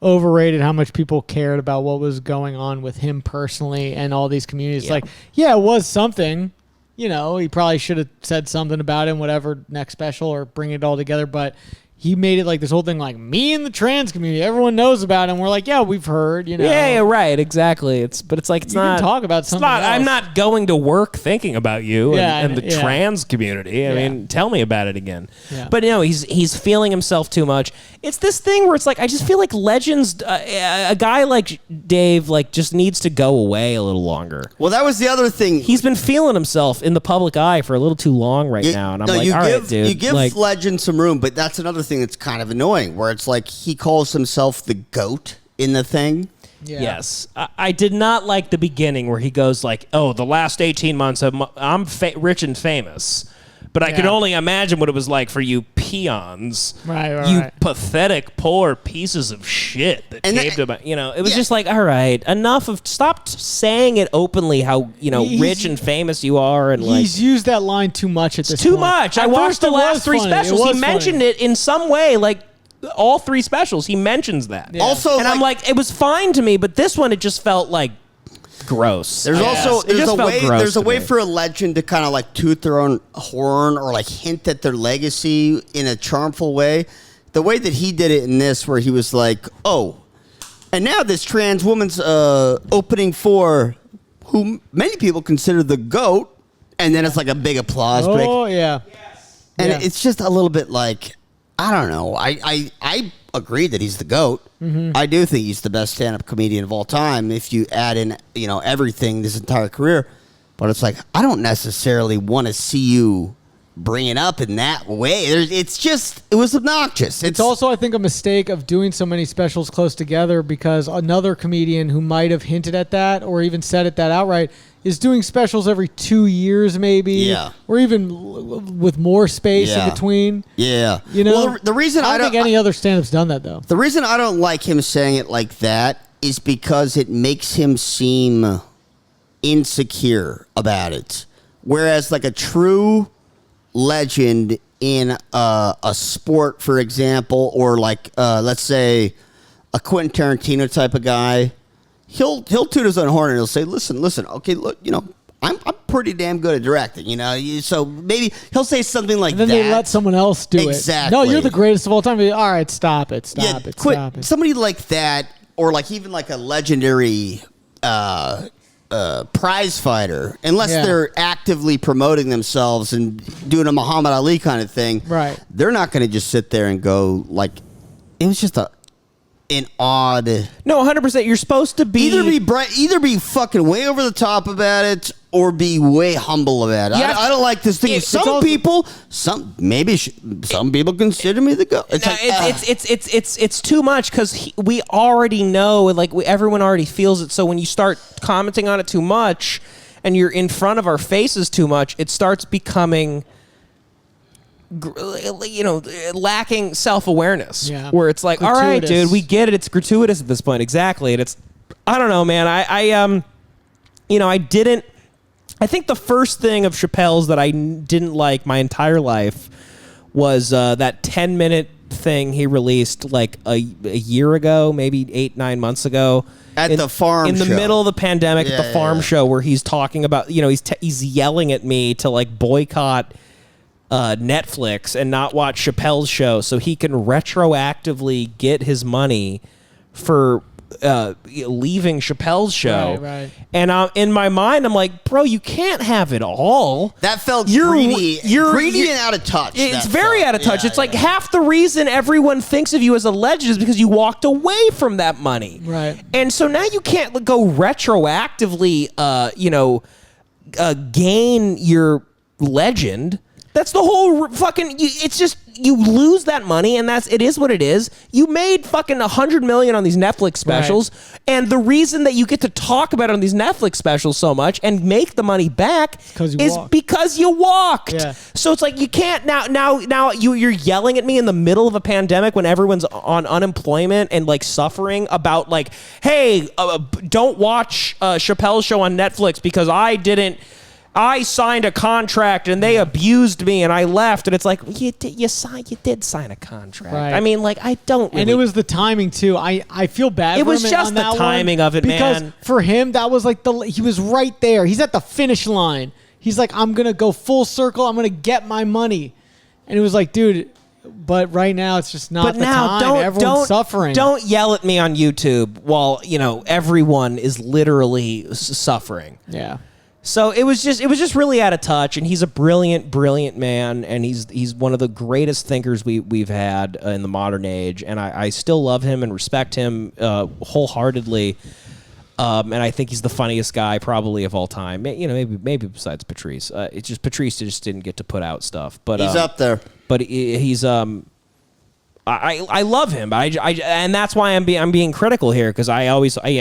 overrated how much people cared about what was going on with him personally and all these communities. Yeah. Like, yeah, it was something. He probably should have said something about it in whatever next special or bring it all together. But he made it like this whole thing, like me and the trans community, everyone knows about it. And we're like, yeah, we've heard, you know. Yeah, right, exactly. It's like it's you not can talk about something else. I'm not going to work thinking about you and the yeah. trans community. I mean, tell me about it again. Yeah. But no, he's feeling himself too much. It's this thing where it's like I just feel like legends, a guy like Dave, like just needs to go away a little longer. Well, that was the other thing. He's been feeling himself in the public eye for a little too long now, and I'm like, all right, dude. You give Legend some room, but that's another thing that's kind of annoying, where it's like he calls himself the GOAT in the thing. Yeah. Yes. I did not like the beginning where he goes like, oh, the last 18 months, I'm rich and famous. But I can only imagine what it was like for you peons. Right, you right. pathetic, poor pieces of shit that came to my, it was just like, all right, enough of, stop saying it openly how, rich and famous you are. And he's used that line too much at this point. Too much. I watched the last three specials. He mentioned it in some way, like, all three specials, he mentions that. Yeah. Also, and I'm like, it was fine to me, but this one, it just felt like gross. There's a way for a legend to kind of like toot their own horn or like hint at their legacy in a charmful way. The way that he did it in this, where he was like, oh, and now this trans woman's opening for who many people consider the GOAT, and then it's like a big applause break. Oh, yeah. And it's just a little bit like, I don't know. I agree that he's the GOAT. Mm-hmm. I do think he's the best stand-up comedian of all time if you add in, everything, this entire career. But it's like, I don't necessarily want to see you bring it up in that way. It was obnoxious. It's also, I think, a mistake of doing so many specials close together, because another comedian who might have hinted at that or even said it that outright is doing specials every 2 years, maybe. Yeah. Or even with more space in between. Yeah. Well, the reason I don't think any other stand-up's done that, though. The reason I don't like him saying it like that is because it makes him seem insecure about it. Whereas, like, a true legend in a sport, for example, or like, let's say, a Quentin Tarantino type of guy, he'll toot his own horn and he'll say, listen, okay, look, I'm pretty damn good at directing, so maybe he'll say something like that. And then they let someone else do it. Exactly. No, you're the greatest of all time. All right, stop it. Somebody like that, or like even like a legendary prize fighter, unless they're actively promoting themselves and doing a Muhammad Ali kind of thing, right? They're not going to just sit there and go like, it was just an odd. No, 100%. You're supposed to be either be fucking way over the top about it or be way humble about it. I don't like this thing. Some people consider me the GOAT. It's too much, because we already know, like everyone already feels it. So when you start commenting on it too much, and you're in front of our faces too much, it starts becoming, lacking self-awareness. Yeah. Where it's like, Gratuitous. all right, dude, we get it. It's gratuitous at this point. Exactly. And I don't know, man. I think the first thing of Chappelle's that I didn't like my entire life was that 10-minute thing he released like a year ago, maybe 8-9 months ago. At the farm show. In the middle of the pandemic, at the farm show, where he's talking about, he's yelling at me to like boycott Netflix and not watch Chappelle's show so he can retroactively get his money for leaving Chappelle's show. Right. And in my mind, I'm like, bro, you can't have it all. That felt greedy and out of touch. It's very out of touch. It's like half the reason everyone thinks of you as a legend is because you walked away from that money. Right. And so now you can't go retroactively, gain your legend. That's the whole fucking. It's just you lose that money, and it is what it is. You made fucking $100 million on these Netflix specials, and the reason that you get to talk about it on these Netflix specials so much and make the money back is because you walked. Yeah. So it's like you can't now you're yelling at me in the middle of a pandemic when everyone's on unemployment and like suffering about like, hey, don't watch Chappelle's show on Netflix because I signed a contract and they abused me and I left, and it's like you did sign a contract. Right. I mean, like I don't. Really, and it was the timing too. I feel bad. It for was him just on the that timing of it, because man. For him, that was like he was right there. He's at the finish line. He's like, I'm gonna go full circle. I'm gonna get my money, and it was like, dude, but right now it's just not But the now, time. Everyone's suffering. Don't yell at me on YouTube while everyone is literally suffering. Yeah. So it was just really out of touch, and he's a brilliant man, and he's one of the greatest thinkers we've had in the modern age, and I still love him and respect him wholeheartedly. And I think he's the funniest guy probably of all time. Maybe besides Patrice. It's just Patrice just didn't get to put out stuff, but he's up there. But he's I love him. And that's why I'm being critical here, because I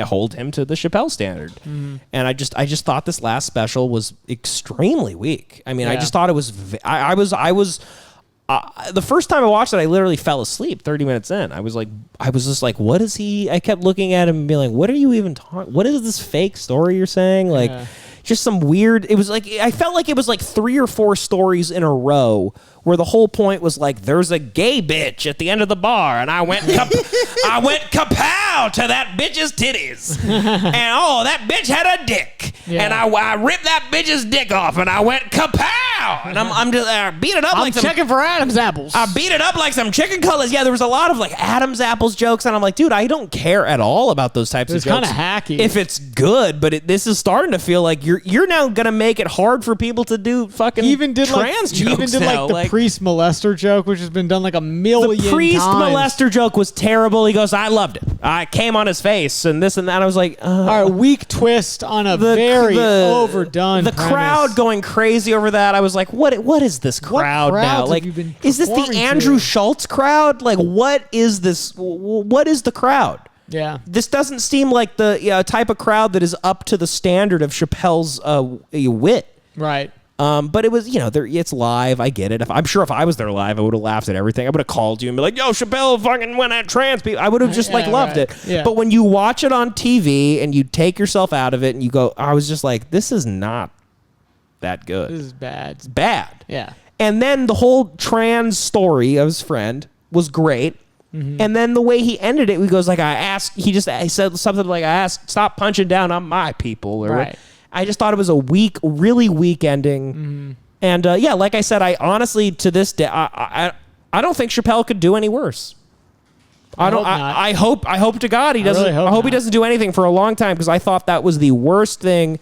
hold him to the Chappelle standard. And I just thought this last special was extremely weak. I mean, I just thought it was. I was. The first time I watched it, I literally fell asleep 30 minutes in. I was just like, what is he? I kept looking at him and being like, what are you even talking? What is this fake story you're saying? Like, just some weird. It was like, I felt like it was like 3 or 4 stories in a row where the whole point was like, there's a gay bitch at the end of the bar, and I went kapow to that bitch's titties, and that bitch had a dick, and I ripped that bitch's dick off, and I went kapow, and I'm just beat it up. I'm checking for Adam's apples. I beat it up like some chicken cutlets. Yeah, there was a lot of like Adam's apples jokes, and I'm like, dude, I don't care at all about those types of jokes. It's kind of hacky if it's good, but this is starting to feel like you're now gonna make it hard for people to do fucking trans jokes. He even did now. the priest molester joke, which has been done like a million times. The priest molester joke was terrible. He goes, I loved it. I came on his face and this and that. I was like, all right, weak twist on a very overdone the premise. Crowd going crazy over that. I was like, what is this crowd now? Like, is this the Andrew Schultz crowd? Like, what is this? What is the crowd? Yeah. This doesn't seem like the type of crowd that is up to the standard of Chappelle's wit. Right. But it was, it's live. I get it. I'm sure if I was there live, I would have laughed at everything. I would have called you and be like, yo, Chappelle fucking went at trans people. I would have just loved it. Yeah. But when you watch it on TV and you take yourself out of it and you go, I was just like, this is not that good. This is bad. It's bad. Yeah. And then the whole trans story of his friend was great. Mm-hmm. And then the way he ended it, he goes like, he said something like, I asked, stop punching down on my people. Or right. I just thought it was a really weak ending. Mm-hmm. And like I said, I honestly, to this day, I don't think Chappelle could do any worse. I hope to God he doesn't. I hope he doesn't do anything for a long time, because I thought that was the worst thing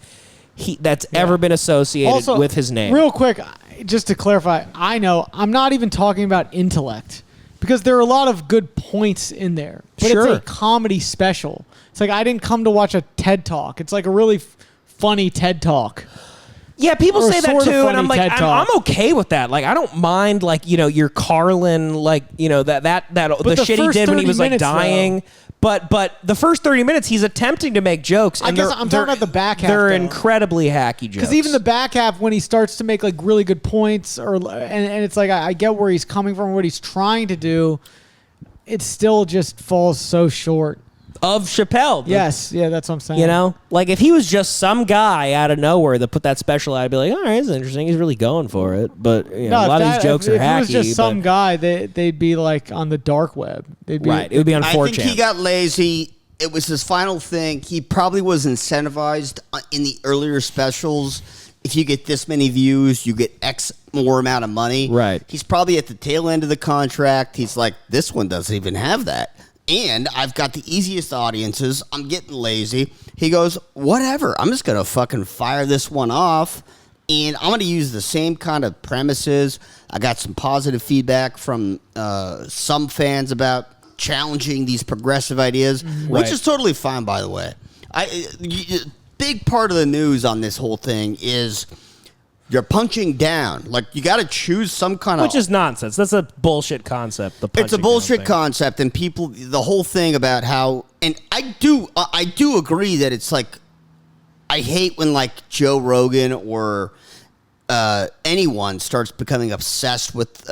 that's ever been associated also, with his name. Real quick, just to clarify, I'm not even talking about intellect, because there are a lot of good points in there. But sure. It's a comedy special. It's like I didn't come to watch a TED Talk. It's like a really funny TED Talk. Yeah, people say that too, and I'm like, I'm okay with that. Like, I don't mind, like, your Carlin, like, that the shit he did when he was like dying. But the first 30 minutes, he's attempting to make jokes. And I'm talking about the back half. They're incredibly hacky jokes. Because even the back half, when he starts to make like really good points, and it's like I get where he's coming from, what he's trying to do, it still just falls so short. Of Chappelle. Yes, yeah, that's what I'm saying. Like if he was just some guy out of nowhere that put that special out, I'd be like, all right, it's interesting. He's really going for it. But a lot of these jokes are hacky. If it was just some guy, they'd be like on the dark web. They'd be, right, it would be on 4chan. I think he got lazy. It was his final thing. He probably was incentivized in the earlier specials. If you get this many views, you get X more amount of money. Right. He's probably at the tail end of the contract. He's like, this one doesn't even have that. And I've got the easiest audiences. I'm getting lazy. He goes, whatever. I'm just going to fucking fire this one off. And I'm going to use the same kind of premises. I got some positive feedback from some fans about challenging these progressive ideas, which is totally fine, by the way. Big part of the news on this whole thing is you're punching down. Like, you got to choose some kind of... Which is nonsense. That's a bullshit concept. It's a bullshit concept, and people... The whole thing about how... And I do agree that it's like... I hate when, like, Joe Rogan or anyone starts becoming obsessed with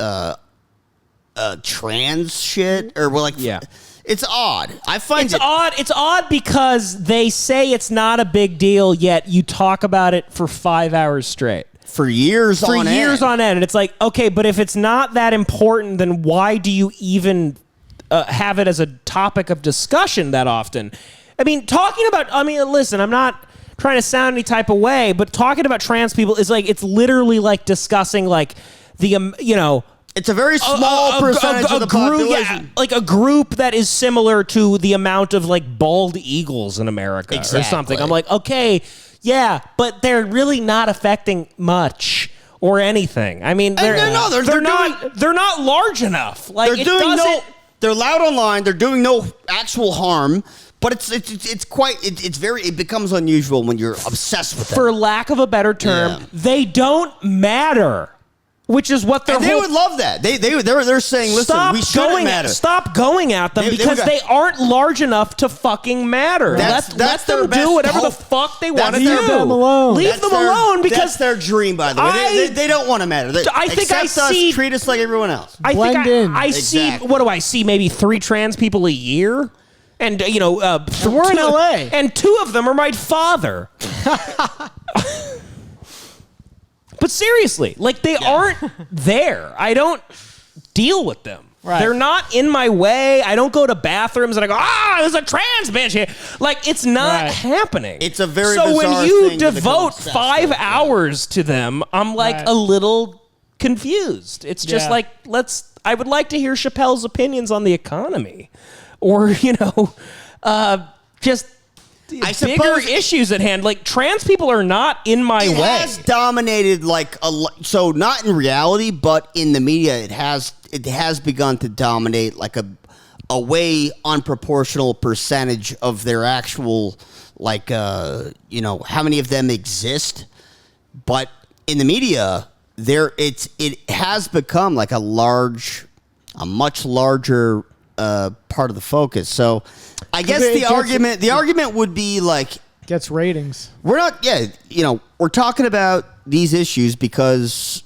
trans shit. Or, well, like... Yeah. It's odd. I find it odd. It's odd because they say it's not a big deal, yet you talk about it for 5 hours straight. For years on end. And it's like, okay, but if it's not that important, then why do you even have it as a topic of discussion that often? I mean, listen, I'm not trying to sound any type of way, but talking about trans people is like, it's literally like discussing like the, It's a very small percentage of the population. Yeah, like a group that is similar to the amount of like bald eagles in America or something. I'm like, okay, yeah, but they're really not affecting much or anything. I mean, they're not large enough. Like they're loud online. They're doing no actual harm. But it becomes unusual when you're obsessed with them. For lack of a better term, they don't matter. Which is what they would love that. They're saying, listen, we shouldn't matter. Stop going at them because they aren't large enough to fucking matter. Let them do whatever the fuck they want to do. Leave them alone. Leave them alone because that's their dream. By the way, they don't want to matter. Treat us like everyone else. I see. What do I see? Maybe 3 trans people a year. And, we're in LA. And 2 of them are my father. But seriously, like they aren't there. I don't deal with them. Right. They're not in my way. I don't go to bathrooms and I go, there's a trans bitch here. Like it's not happening. It's a very bizarre thing. So when you devote 5 hours to them, I'm like a little confused. It's just like, I would like to hear Chappelle's opinions on the economy. Or, just bigger issues at hand. Like trans people are not in my way. It has dominated so not in reality, but in the media, it has begun to dominate like a way unproportional percentage of their actual how many of them exist. But in the media, it has become like a much larger part of the focus. So I guess the argument would be like gets ratings. We're not we're talking about these issues because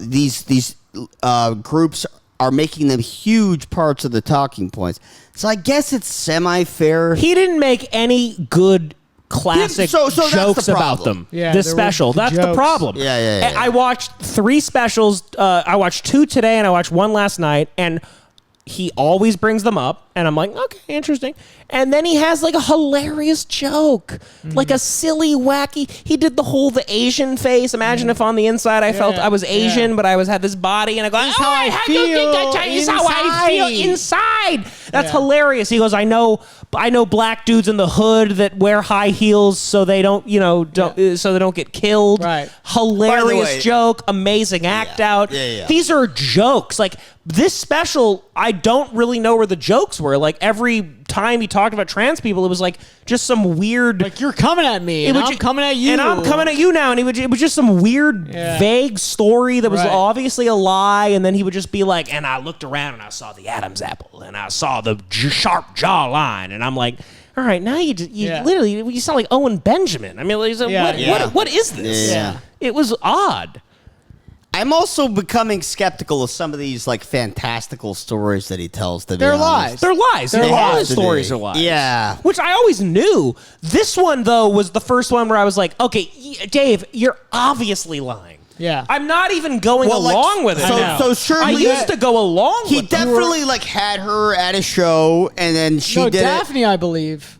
these groups are making them huge parts of the talking points. So I guess it's semi-fair. He didn't make any good classic jokes about them. Yeah, this special. That's the problem. Yeah. I watched 3 specials. I watched 2 today and I watched 1 last night, and he always brings them up, and I'm like, okay, interesting. And then he has like a hilarious joke, like a silly, wacky. He did the Asian face. Imagine if on the inside I felt I was Asian, but I had this body, and I go, this is how I feel inside. That's hilarious. He goes, I know black dudes in the hood that wear high heels so they don't, so they don't get killed. Right. Hilarious joke, amazing act out. These are jokes. Like this special, I don't really know where the jokes were. Like every time he talked about trans people, it was like just some weird, like you're coming at me, and I'm coming at you, and I'm coming at you now. And it was just some weird, vague story that was obviously a lie. And then he would just be like, and I looked around and I saw the Adam's apple, and I saw the sharp jawline, and I'm like, all right, now you literally you sound like Owen Benjamin. I mean, what is this? Yeah. It was odd. I'm also becoming skeptical of some of these like fantastical stories that he tells. They're lies. They're lies. All his stories are lies. Yeah. Which I always knew. This one though was the first one where I was like, okay, Dave, you're obviously lying. Yeah. I'm not even going along with it. So surely I used to go along with it. He definitely had her at a show, and then she did Daphne, I believe.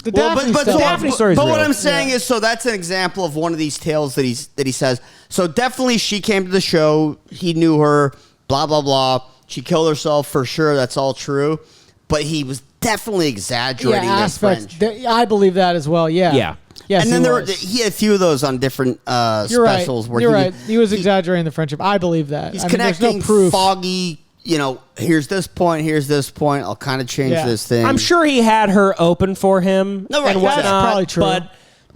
The Daphne story. But what I'm saying is, so that's an example of one of these tales that he says. So definitely, she came to the show. He knew her. Blah blah blah. She killed herself for sure. That's all true. But he was definitely exaggerating their friendship. I believe that as well. Yeah. Yeah. Yes, and then he had a few of those on different specials. Right. You're right. He was exaggerating the friendship. I believe that. He's connecting foggy. Here's this point. I'll kind of change this thing. I'm sure he had her open for him. No, right. And that's probably true. But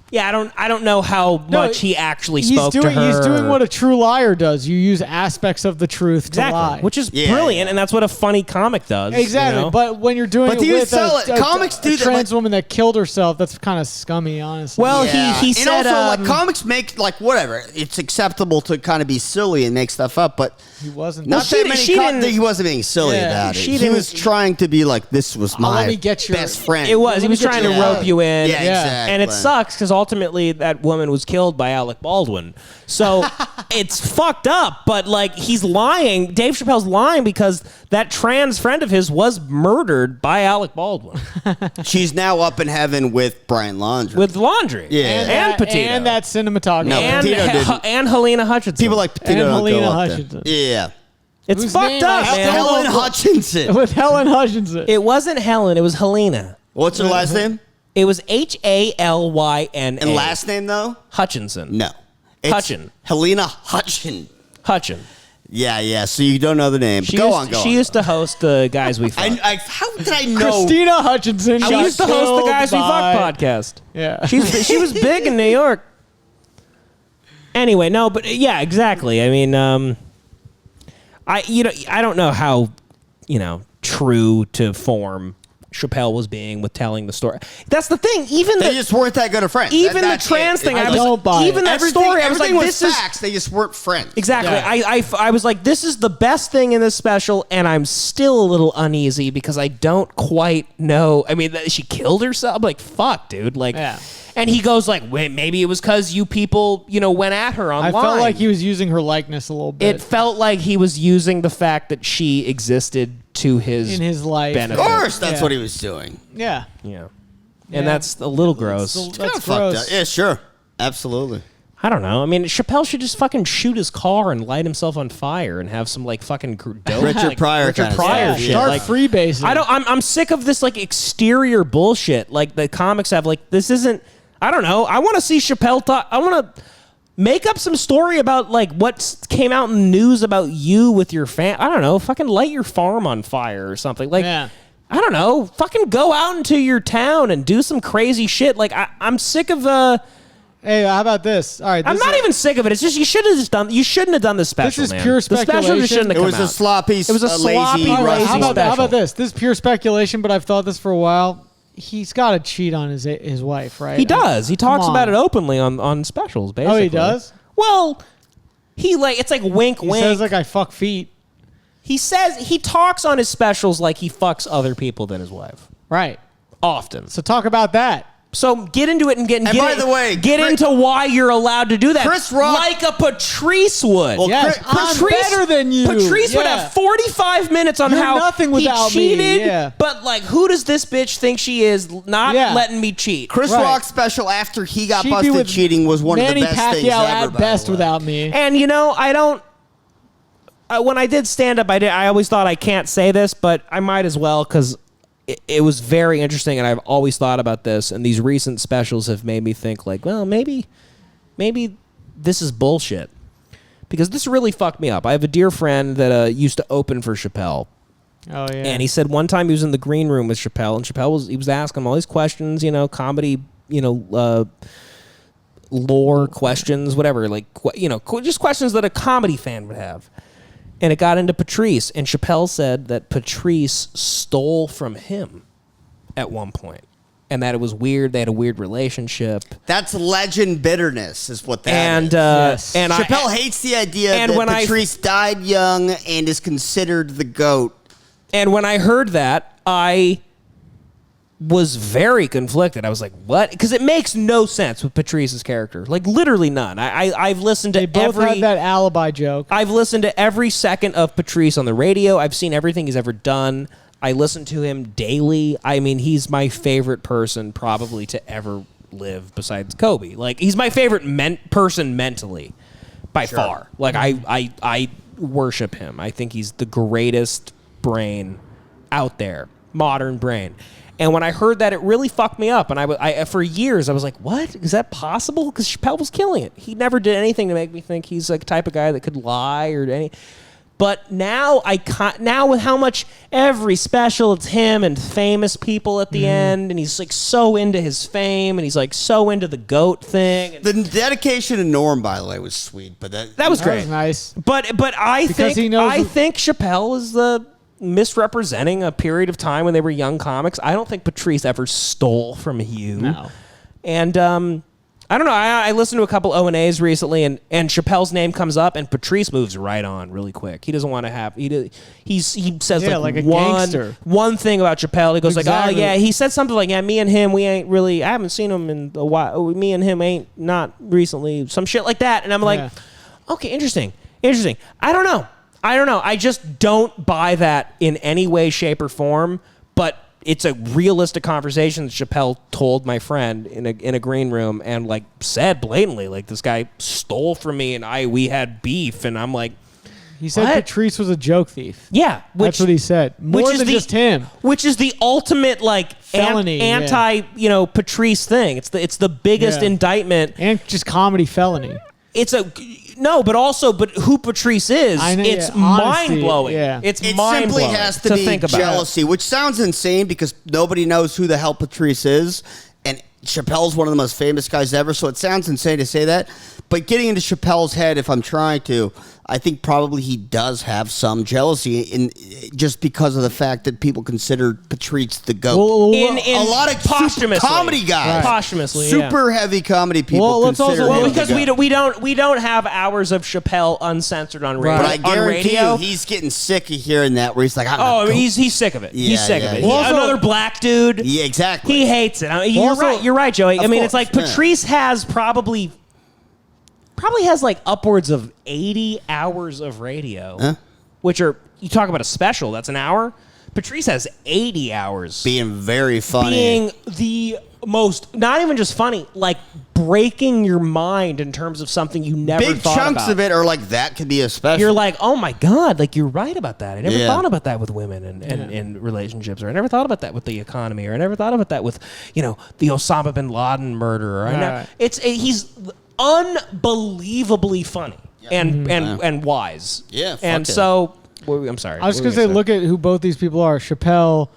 yeah, I don't know how much he actually spoke to her. He's doing what a true liar does. You use aspects of the truth to lie, which is brilliant, and that's what a funny comic does. Exactly, but when you're doing it with a trans woman that killed herself, that's kind of scummy, honestly. Well, he said, and also comics make whatever. It's acceptable to kind of be silly and make stuff up, but he wasn't. He wasn't being silly about it. He was trying to be like, this was my best friend. It was. He was trying to rope you in. Yeah, exactly. And it sucks because ultimately that woman was killed by Alec Baldwin. So it's fucked up, but he's lying. Dave Chappelle's lying because that trans friend of his was murdered by Alec Baldwin. She's now up in heaven with Brian Laundrie. With Laundrie. Yeah. And Petito. And that cinematographer. No, Petito didn't. And Helena Hutchinson. People like Petito and don't Helena go up Hutchinson. there. Yeah. It's Whose fucked name up, I man. Helen Hutchinson. With Helen Hutchinson. It wasn't Helen. It was Helena. What's her last name? It was Halyna. And last name, though? Hutchinson. No. It's Hutchin. Helena Hutchin. Hutchin. Yeah. So you don't know the name. Go on. She used to host the Guys We Fuck. How did I know? Christina Hutchinson. She used to host the Guys We Fuck podcast. Yeah. She was big in New York. Anyway, no, but yeah, exactly. I mean, I don't know how, true to form Chappelle was being with telling the story. That's the thing. They just weren't that good of friends. Even the trans thing. I don't buy it. Even that story. I was like, this is facts. They just weren't friends. exactly. Yeah. I was like, this is the best thing in this special, and I'm still a little uneasy because I don't quite know. I mean, she killed herself. I'm like, fuck, dude. Like. Yeah. And he goes like, wait, maybe it was because you people, went at her online. I felt like he was using her likeness a little bit. It felt like he was using the fact that she existed to his in his life. benefit. Of course, that's what he was doing. Yeah. Yeah. And that's a little gross. Kinda That's fucked gross. up. Yeah, sure. Absolutely. I don't know. I mean, Chappelle should just fucking shoot his car and light himself on fire and have some like fucking dope Richard Pryor kind of Pryor stuff, shit. Start Like, freebasing. I'm sick of this like exterior bullshit. Like the comics have. Like this isn't. I don't know. I want to see Chappelle talk. I want to make up some story about like what came out in the news about you with your I don't know. Fucking light your farm on fire or something. Like, I don't know. Fucking go out into your town and do some crazy shit. Like I'm sick of. Hey, how about this? All right, I'm not even sick of it. It's just you shouldn't have done this special. This is man. pure The special just speculation. shouldn't have It come was a out. sloppy, It was a sloppy, lazy, lazy how about special. this? This is pure speculation, but I've thought this for a while. He's got to cheat on his wife, right? He does. He talks Come about on. it openly on specials. Basically. Oh, he does? Well, it's like wink, He wink. says like I fuck feet. He talks on his specials like he fucks other people than his wife. Right. Often. So talk about that. So get into it and get by the way, get into why you're allowed to do that. Chris Rock, like a Patrice would. Well, Yes, I'm better than you. Patrice would Yeah. have 45 minutes on You're how nothing he without me. cheated. Yeah. But like, who does this bitch think she is? Not letting me cheat. Chris Right. Rock's special after he got She'd be busted with cheating was one Manny of the best things Pacquiao ever. at by best the way. without me. And I don't. When I did stand up, I always thought I can't say this, but I might as well because it was very interesting, and I've always thought about this. And these recent specials have made me think, like, well, maybe this is bullshit because this really fucked me up. I have a dear friend that used to open for Chappelle. Oh yeah. And he said one time he was in the green room with Chappelle, and Chappelle was asking him all these questions, comedy, lore questions, whatever, like just questions that a comedy fan would have. And it got into Patrice, and Chappelle said that Patrice stole from him at one point, and that it was weird. They had a weird relationship. That's legend bitterness, is what that is. Yes. And Chappelle hates the idea and that when Patrice died young and is considered the GOAT. And when I heard that, I was very conflicted. I was like, what? Because it makes no sense with Patrice's character. Like, literally none. I've listened to They both had that alibi joke. I've listened to every second of Patrice on the radio. I've seen everything he's ever done. I listen to him daily. I mean, he's my favorite person probably to ever live besides Kobe. Like, he's my favorite person mentally by far. Like, I worship him. I think he's the greatest brain out there, modern brain. And when I heard that, it really fucked me up. And I for years, I was like, what? Is that possible? Because Chappelle was killing it. He never did anything to make me think he's like the type of guy that could lie or any. But now now with how much every special, it's him and famous people at the end. And he's like so into his fame. And he's like so into the GOAT thing. The dedication to Norm, by the way, was sweet. But that was That great. was nice. But I Because think he knows Chappelle is the misrepresenting a period of time when they were young comics. I don't think Patrice ever stole from you. No. And I don't know. I listened to a couple O&As recently, and Chappelle's name comes up, and Patrice moves right on really quick. He doesn't want to have. He says like a one gangster. one thing about Chappelle. He goes Exactly. like, oh yeah. He said something like, yeah, me and him, we ain't really. I haven't seen him in a while. Me and him ain't not recently. Some shit like that. And I'm like, okay, interesting. I don't know. I just don't buy that in any way, shape, or form. But it's a realistic conversation that Chappelle told my friend in a green room and like said blatantly, like, this guy stole from me and we had beef. And I'm like, He said What? Patrice was a joke thief. Yeah, That's what he said. More than just him. Which is the ultimate Felony, anti Patrice thing. It's the biggest indictment and just comedy felony. It's but who Patrice is, it's mind blowing. Yeah. It's It mind simply blowing has to be think about. jealousy, which sounds insane because nobody knows who the hell Patrice is, and Chappelle's one of the most famous guys ever. So it sounds insane to say that. But getting into Chappelle's head, if I'm trying to, I think probably he does have some jealousy just because of the fact that people consider Patrice the GOAT. In a lot of posthumously, comedy guys, posthumously, super heavy comedy people. Let's consider also him because the GOAT. we don't have hours of Chappelle uncensored on radio. But I guarantee you, he's getting sick of hearing that. Where he's like, he's sick of it. He's sick of it. Well, also, another black dude. Yeah, exactly. He hates it. You're right, Joey. I mean, it's like Patrice has probably has like upwards of 80 hours of radio, which are, you talk about a special, that's an hour. Patrice has 80 hours. Being very funny. Being the most, not even just funny, like breaking your mind in terms of something you never Big thought chunks about. of it are like, that could be a special. You're like, oh my God, like you're right about that. I never thought about that with women and relationships, or I never thought about that with the economy, or I never thought about that with, the Osama bin Laden murder. He's unbelievably funny and wise. Yeah, and so I'm sorry. I was going to say, look at who both these people are. Chappelle,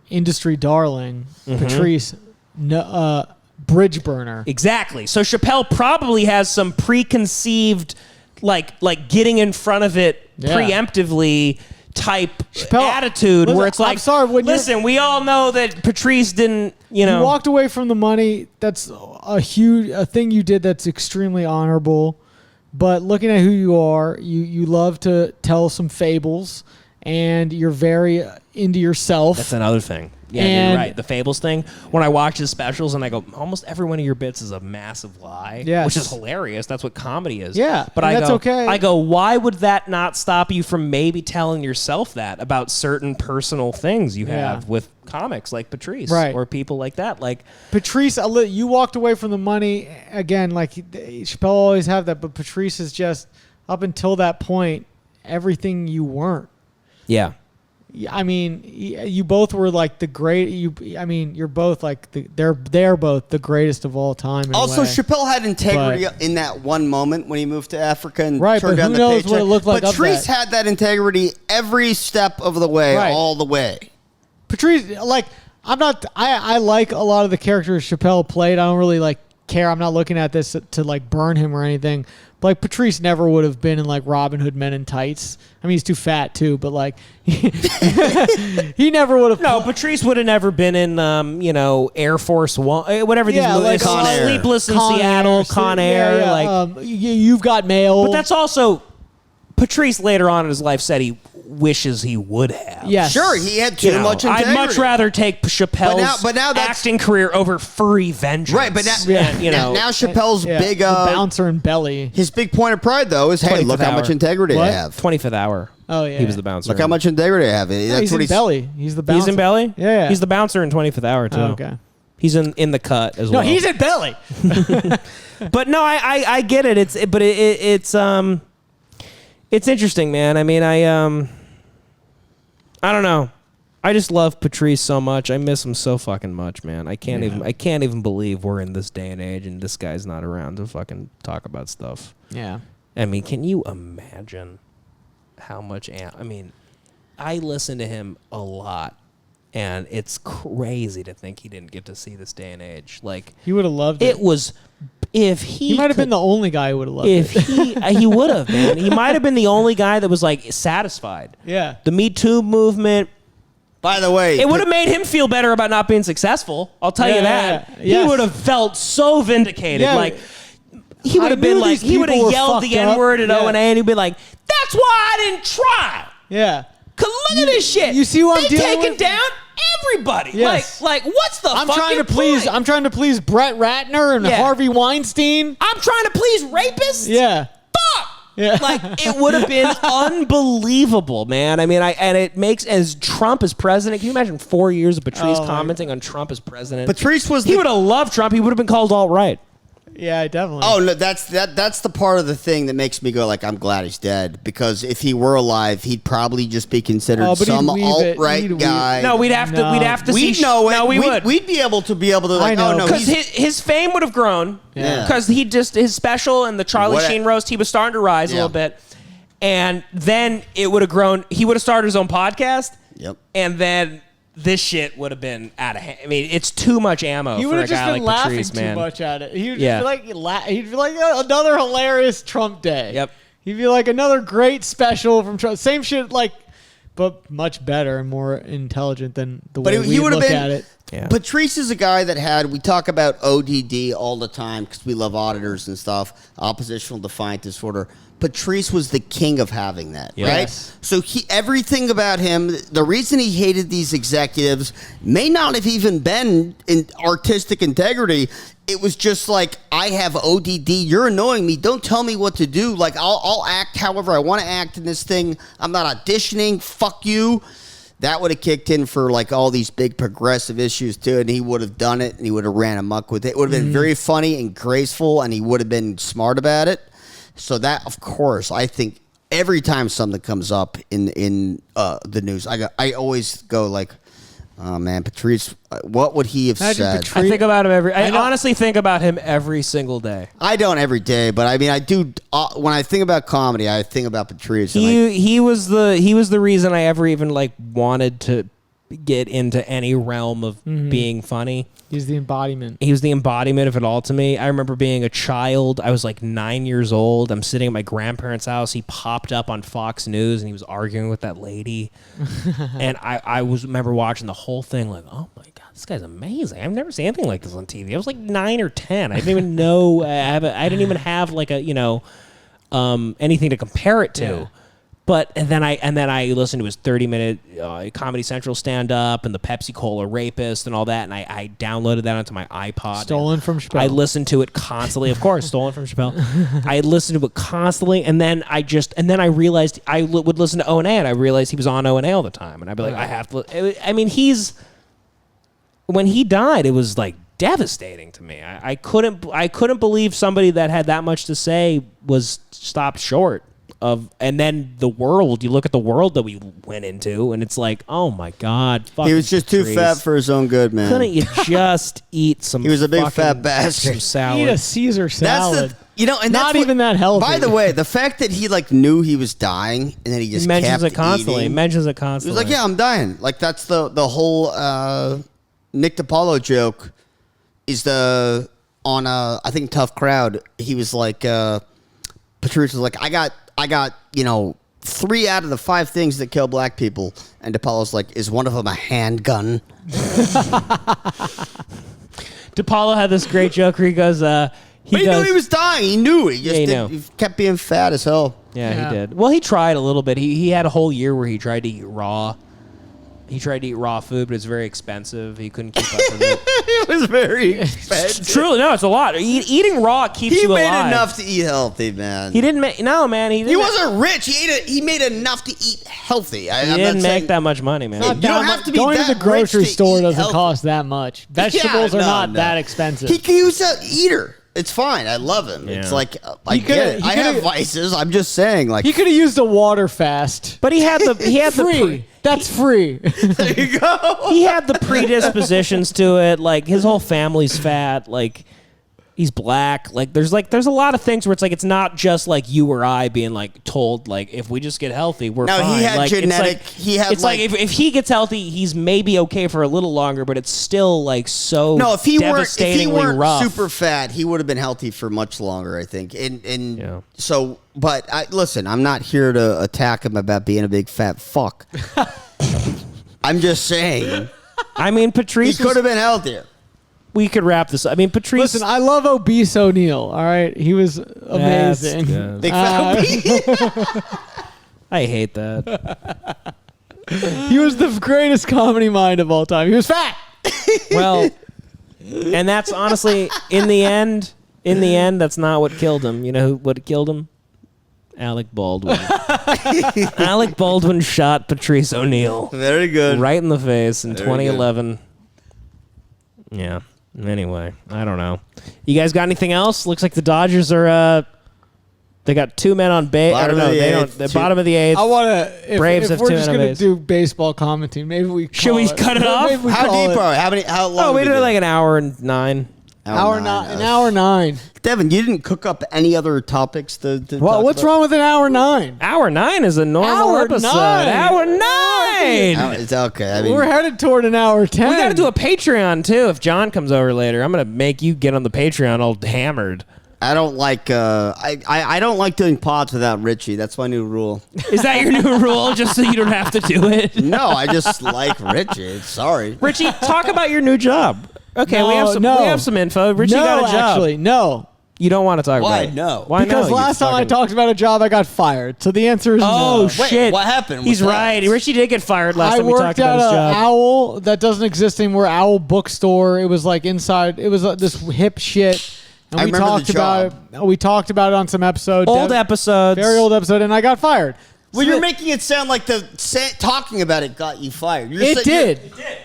industry darling. Patrice, bridge burner. Exactly. So Chappelle probably has some preconceived, like getting in front of it preemptively type attitude, where it's like, I'm sorry, listen, we all know that Patrice didn't, You walked away from the money. That's a thing you did that's extremely honorable. But looking at who you are, you love to tell some fables, and you're very into yourself. That's another thing. Yeah, you're right. The fables thing. When I watch his specials and I go, almost every one of your bits is a massive lie, which is hilarious. That's what comedy is. Yeah, but that's okay. I go, why would that not stop you from maybe telling yourself that about certain personal things you have with comics like Patrice, or people like that? Like Patrice, you walked away from the money again. Like Chappelle always have that, but Patrice is just up until that point everything you weren't. Yeah. I mean, you both were like the great. You're both like they're both the greatest of all time. Also, Chappelle had integrity in that one moment when he moved to Africa and turned down the paycheck. Who knows what it looked like? Patrice had that integrity every step of the way, all the way. Patrice, like, I'm not. I like a lot of the characters Chappelle played. I don't really care. I'm not looking at this to like burn him or anything. But like Patrice never would have been in like Robin Hood Men in Tights. I mean, he's too fat too, but like he never would have. No, Patrice would have never been in Air Force One, whatever these movies. Sleepless in Seattle, Con Air. You've Got Mail. But that's also Patrice later on in his life said he wishes he would have. Yes. Sure, he had too much integrity. I'd much rather take Chappelle's acting career over furry vengeance. Right, but now Chappelle's big bouncer and belly. His big point of pride though is, hey, look how much integrity I have. 25th Hour. Oh yeah, he was the bouncer. Look how much integrity I have. He's in Belly. He's the bouncer. He's in Belly. Yeah, he's the bouncer in 25th Hour too. Oh, okay. He's in the cut as well. No, he's in Belly. But no, I get it. It's interesting, man. I mean, I don't know. I just love Patrice so much. I miss him so fucking much, man. I can't even believe we're in this day and age and this guy's not around to fucking talk about stuff. Yeah. I mean, can you imagine how much? I mean, I listen to him a lot, and it's crazy to think he didn't get to see this day and age. Like he would have loved it. It was. If he might have been the only guy who would have loved it. He would have, man. He might have been the only guy that was like satisfied. Yeah. The Me Too movement. By the way, it would have made him feel better about not being successful. I'll tell you that. Yeah. Yes. He would have felt so vindicated. Yeah. Like he would have been like he would have yelled the N-word at O&A and he'd be like, "That's why I didn't try." Yeah. Cause look at this shit. You see what I'm dealing taking with? down everybody. Yes. Like what's the I'm fucking trying to please. point? I'm trying to please Brett Ratner and Harvey Weinstein. I'm trying to please rapists. Yeah. Fuck. Yeah. Like it would have been unbelievable, man. I mean, and it makes as Trump as president. Can you imagine 4 years of Patrice commenting on Trump as president? Patrice was. He would have loved Trump. He would have been called alt-right. Yeah, definitely. Oh no, that's the part of the thing that makes me go like, I'm glad he's dead, because if he were alive, he'd probably just be considered some alt-right guy. No, we'd have to see. We'd know it. No, we would. We'd be able to like, oh no, because his fame would have grown. Yeah. Because his special and the Charlie Sheen roast, he was starting to rise a little bit, and then it would have grown. He would have started his own podcast. Yep. And then this shit would have been out of hand. I mean, it's too much ammo for a guy like Patrice, man. He would have just been laughing too much at it. He would just be like, he'd be like, another hilarious Trump day. Yep. He'd be like, another great special from Trump. Same shit, like, but much better and more intelligent than the way we look at it. Yeah. Patrice is a guy that we talk about ODD all the time because we love auditors and stuff, oppositional defiant disorder. Patrice was the king of having that, right? So everything about him, the reason he hated these executives may not have even been in artistic integrity. It was just like, I have ODD. You're annoying me. Don't tell me what to do. Like, I'll act however I want to act in this thing. I'm not auditioning. Fuck you. That would have kicked in for like all these big progressive issues too, and he would have done it, and he would have ran amok with it. It would have been very funny and graceful, and he would have been smart about it. So that, of course, I think every time something comes up in the news, I always go like, oh man, Patrice, what would he have said? I think about him I honestly think about him every single day. I don't every day, but I mean, I do. When I think about comedy, I think about Patrice. He was the reason I ever even like wanted to get into any realm of being funny. He's the embodiment. He was the embodiment of it all to me. I remember being a child. I was like 9 years old. I'm sitting at my grandparents' house. He popped up on Fox News and he was arguing with that lady. And I remember watching the whole thing like, oh my God, this guy's amazing. I've never seen anything like this on TV. I was like 9 or 10. I didn't even know. I didn't even have like anything to compare it to. Yeah. But and then I listened to his 30-minute Comedy Central stand-up and the Pepsi Cola rapist and all that, and I downloaded that onto my iPod. Stolen from Chappelle. I listened to it constantly, of course, stolen from Chappelle. I listened to it constantly, and then I realized I would listen to O&A, and I realized he was on O&A all the time, and I'd be like, I have to. I mean, when he died, it was like devastating to me. I couldn't believe somebody that had that much to say was stopped short. And then the world, you look at the world that we went into, and it's like, oh my God. He was just too fat for his own good, man. Couldn't you just eat some He was a big fat bastard. Some salad. Eat a Caesar salad. And not even that healthy. By the way, the fact that he like knew he was dying and then he just mentions kept it constantly. eating. He mentions it constantly. He was like, yeah, I'm dying. Like that's the whole Nick DiPaolo joke is I think Tough Crowd. He was like Patrice was like, I got 3 out of the 5 things that kill black people, and DiPaolo's like, is one of them a handgun? DiPaolo had this great joke where he goes, he knew he was dying. He knew it. He kept being fat as hell. Yeah, he did. Well, he tried a little bit. He had a whole year where he tried to eat raw. He tried to eat raw food, but it's very expensive. He couldn't keep up with it. It was very expensive. Truly, no, it's a lot. Eating raw keeps you alive. He made enough to eat healthy, man. He didn't make... No, man. He wasn't rich. He made enough to eat healthy. He didn't make that much money, man. You don't have to be going that to the grocery store doesn't healthy. cost that much. Vegetables are not that expensive. He was an eater. It's fine. I love him. Yeah. It's like I get it. I have vices. I'm just saying, like he could have used a water fast, but he had free. That's free. There you go. He had the predispositions to it. Like his whole family's fat. Like he's black. Like there's a lot of things where it's like it's not just like you or I being like told like if we just get healthy we're fine. He had like, genetic. It's like if he gets healthy he's maybe okay for a little longer, but it's still like so. No, if he weren't rough. super fat, he would have been healthy for much longer. I think. So, but listen, I'm not here to attack him about being a big fat fuck. I'm just saying. I mean, Patrice could have been healthier. We could wrap this up. I mean, Patrice... Listen, I love obese O'Neill, all right? He was amazing. Big fat obese. I hate that. He was the greatest comedy mind of all time. He was fat. Well, and that's honestly, in the end, that's not what killed him. You know what killed him? Alec Baldwin. Alec Baldwin shot Patrice O'Neill. Very good. Right in the face in 2011. Yeah. Anyway, I don't know. You guys got anything else? Looks like the Dodgers are. They got 2 men on base. I don't know. They don't. The bottom of the 8th. I want to. Braves if have we're 2 just men on gonna base. do baseball commenting, maybe we should we cut it off? How deep are we? How long? Oh, we did like an hour and 9. Hour 9. An hour 9. Devin, you didn't cook up any other topics to Well, talk what's about? wrong with an hour 9? Hour 9 is a normal Hour episode. 9. Hour 9. Oh, it's okay. I mean, We're headed toward an hour 10. We got to do a Patreon too. If John comes over later, I'm gonna make you get on the Patreon all hammered. I don't like. I don't like doing pods without Richie. That's my new rule. Is that your new rule? Just so you don't have to do it? No, I just like Richie. Sorry. Richie, talk about your new job. Okay, No, we have some info. Richie no, got a job. actually, no. You don't want to talk Why? about it. No. Why Because no? last time I talked about a job, I got fired. So the answer is Oh, no. shit. what happened? He's What's that? right. Richie did get fired last I time we talked worked about at his an job. Owl that doesn't exist anymore. Owl bookstore. It was like inside. It was this hip shit. And I we remember talked the about it. We talked about it on some episode. Old episodes. Very old episode, and I got fired. Well, you're making it sound like talking about it got you fired. It did.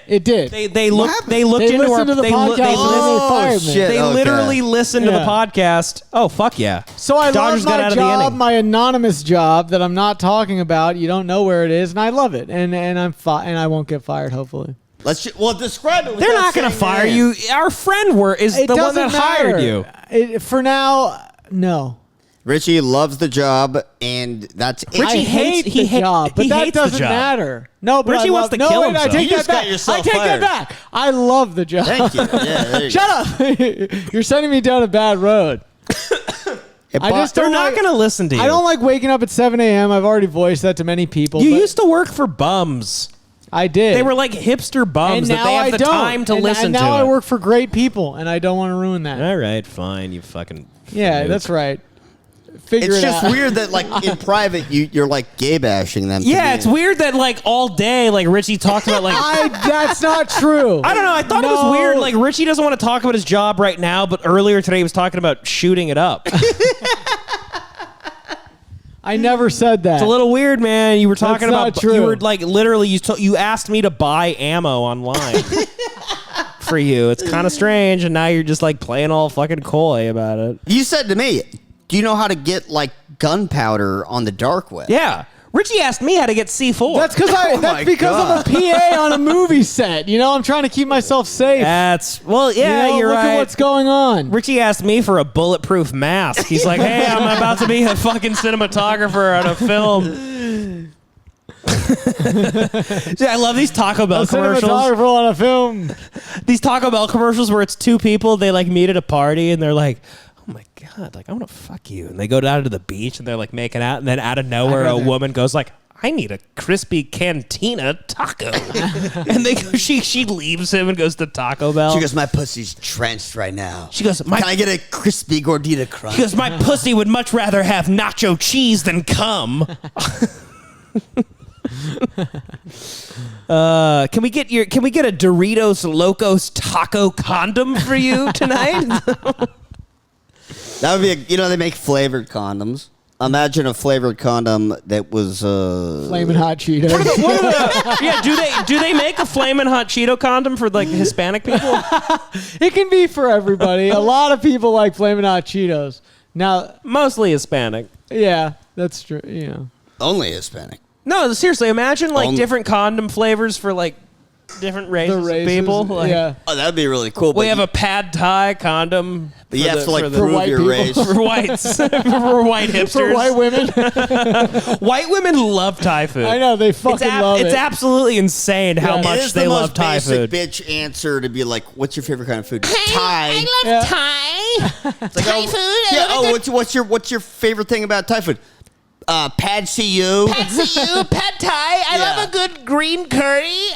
It did. They looked into our listened to the podcast and then they fired me. shit. They Okay. literally listened to the Yeah. podcast. Oh fuck yeah! So I Dodgers love got my out of the job, inning. my anonymous job that I'm not talking about. You don't know where it is, and I love it. And I'm and I won't get fired. Hopefully, describe it. They're without not going to saying fire their you. name. Our friend is it the one doesn't that hired you. For now, no. Richie loves the job, and that's it. Richie I hate hates- he the hate- job, but he that hates the doesn't job. matter. No, but Richie I wants love, to no, kill wait, himself. I take You that just got back. yourself I take fired. that back. I love the job. Thank you. Yeah, there you Shut up. You're sending me down a bad road. I just They're don't not like- going to listen to you. I don't like waking up at 7 a.m. I've already voiced that to many people. You but used to work for bums. I did. They were like hipster bums and that now they have I the don't. time to and, listen and to. now I it. work for great people, and I don't want to ruin that. All right, fine. You fucking. Yeah, noob. that's right. Figure It's it just out. weird that, like, in private, you're like gay bashing them. to Yeah, me. it's weird that like all day, like Richie talked about like. That's not true. I don't know. I thought it was No. weird. Like Richie doesn't want to talk about his job right now, but earlier today he was talking about shooting it up. I never said that. It's a little weird, man. You were talking That's about not true. you were like literally you asked me to buy ammo online for you. It's kind of strange, and now you're just like playing all fucking coy about it. You said to me, "Do you know how to get like gunpowder on the dark web?" Yeah, Richie asked me how to get C4. That's because my that's because I'm a PA on a movie set. You know, I'm trying to keep myself safe. Well, yeah, You know, you're look right. at what's going on. Richie asked me for a bulletproof mask. He's like, "Hey, I'm about to be a fucking cinematographer on a film." Dude, I love these Taco Bell A commercials. cinematographer on a film. These Taco Bell commercials where it's two people, they like meet at a party and they're like, "Oh my god, like I want to fuck you," and they go down to the beach and they're like making out, and then out of nowhere a woman goes like, "I need a crispy cantina taco," and she leaves him and goes to Taco Bell. She goes, "My pussy's drenched right now." She goes, "Can I get a crispy gordita crunch?" She goes, "My pussy would much rather have nacho cheese than cum." Can we get a Doritos Locos taco condom for you tonight? That would be they make flavored condoms. Imagine a flavored condom that was Flaming hot Cheetos. Yeah, do they make a flamin' hot Cheeto condom for like Hispanic people? It can be for everybody. A lot of people like Flaming hot Cheetos. Now, Mostly Hispanic. yeah, that's true. You know. only Hispanic. No, seriously, imagine like Only- different condom flavors for like different races, The races, of people. Like, yeah. Oh, that'd be really cool. we but have you- a pad thai condom. But you have to like for prove white your people. race. for whites, for white hipsters. For white women, White women love Thai food. I know they fucking love it. It's absolutely insane how Yeah. It much is they the love most Thai basic food. bitch answer to be like, "What's your favorite kind of food?" Thai. Yeah. Thai food. Yeah. Oh, what's your favorite thing about Thai food? Pad see you. Pad Thai. I love a good green curry.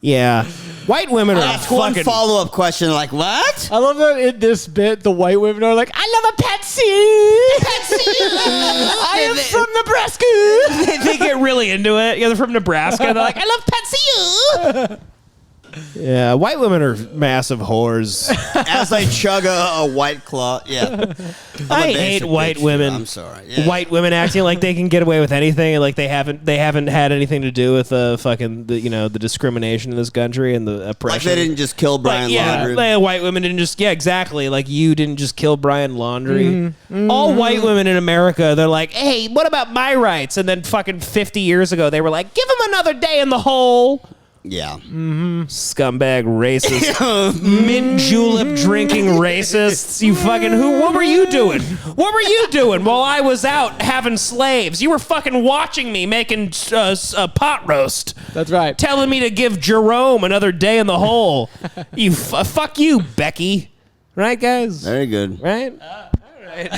Yeah, white women are Ask one fucking. follow-up question like, "What?" I love that in this bit, the white women are like, I love a Pepsi. I am from Nebraska. They get really into it. Yeah, they're from Nebraska. They're like, I love Pepsi. Yeah, white women are massive whores. As I chug a White Claw. Yeah. I hate white women. I'm sorry. Yeah. White women acting like they can get away with anything, and like they haven't had anything to do with the discrimination in this country and the oppression. Like they didn't just kill Brian Laundrie. White women didn't just exactly like you didn't just kill Brian Laundrie. All white women in America, they're like, hey, what about my rights? And then fucking 50 years ago, they were like, give him another day in the hole. Yeah. Scumbag racist. Mint julep drinking racists. You fucking what were you doing? What were you doing while I was out having slaves? You were fucking watching me making a pot roast. That's right. Telling me to give Jerome another day in the hole. You fuck you, Becky. Right, guys? Very good. Right? All right.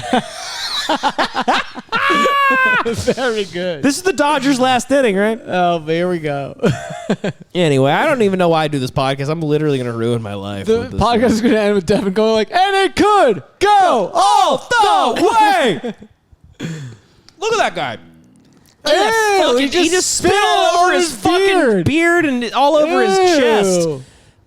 Very good. This is the Dodgers' last inning, right? Oh, here we go. Anyway, I don't even know why I do this podcast. I'm literally going to ruin my life. The podcast is going to end with Devin going like, and it could go all the way. Look at that guy. Ew, He just spit all over his fucking beard and all over his chest.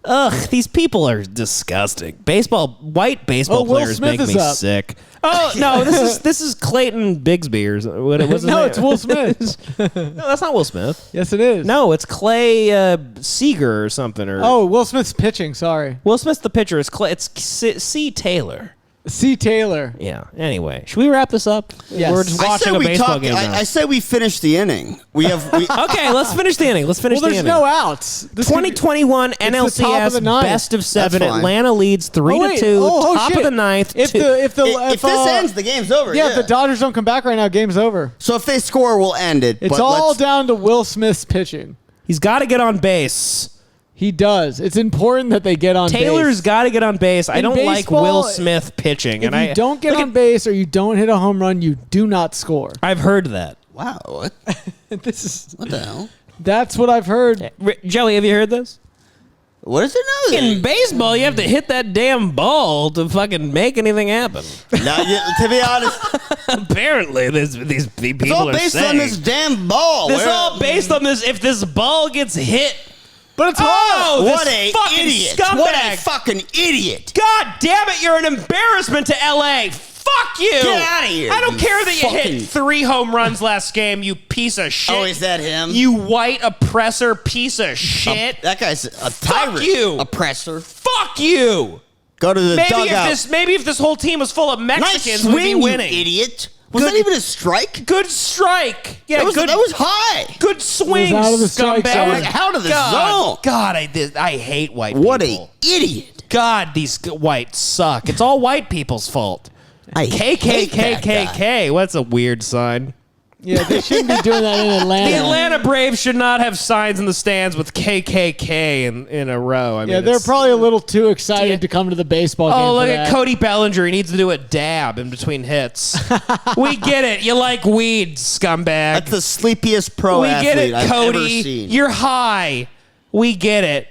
Ugh, these people are disgusting. White baseball players make me sick. Oh no, this is Clayton Bigsby or what was his name? No, it's Will Smith. No, that's not Will Smith. Yes, it is. No, it's Clay Seager or something. Oh, Will Smith's pitching. Sorry, Will Smith's the pitcher. It's C. Taylor. C. Taylor. Yeah. Anyway, should we wrap this up? Yes. We're just watching a baseball game now. I say we finish the inning. Okay, let's finish the inning. Let's finish the inning. Well, there's no outs. 2021 NLCS best of 7. Atlanta leads 3-2. Top of the ninth. If this ends, the game's over. Yeah, if the Dodgers don't come back right now, game's over. So if they score, we'll end it. It's all down to Will Smith's pitching. He's got to get on base. He does. It's important that they get on base. Taylor's got to get on base. I don't like Will Smith pitching. If you don't get on base or you don't hit a home run, you do not score. I've heard that. Wow. What? What the hell? That's what I've heard. Joey, have you heard this? What is it now? In baseball, you have to hit that damn ball to fucking make anything happen. To be honest, apparently these people it's all based on this damn ball. It's all based on this. If this ball gets hit. But it's what a idiot! Scumbag. What a fucking idiot! God damn it! You're an embarrassment to LA. Fuck you! Get out of here! I don't care that you hit 3 home runs last game. You piece of shit. Oh, is that him? You white oppressor piece of shit. That guy's a tyrant. Fuck you! Oppressor. Fuck you! Go to the dugout. Maybe if this whole team was full of Mexicans, we'd be winning. You idiot! Was that even a strike? Good strike. Yeah, that was high. Good swing, out of the strike scumbag. zone. Out of the zone. God, I hate white people. What a idiot. God, these whites suck. It's all white people's fault. I hate that guy. What's a weird sign? Yeah, they shouldn't be doing that in Atlanta. The Atlanta Braves should not have signs in the stands with KKK in a row. I mean, they're probably a little too excited to come to the baseball game. Oh, look at Cody Bellinger. He needs to do a dab in between hits. We get it. You like weed, scumbag. That's the sleepiest pro athlete I've ever seen. You're high. We get it.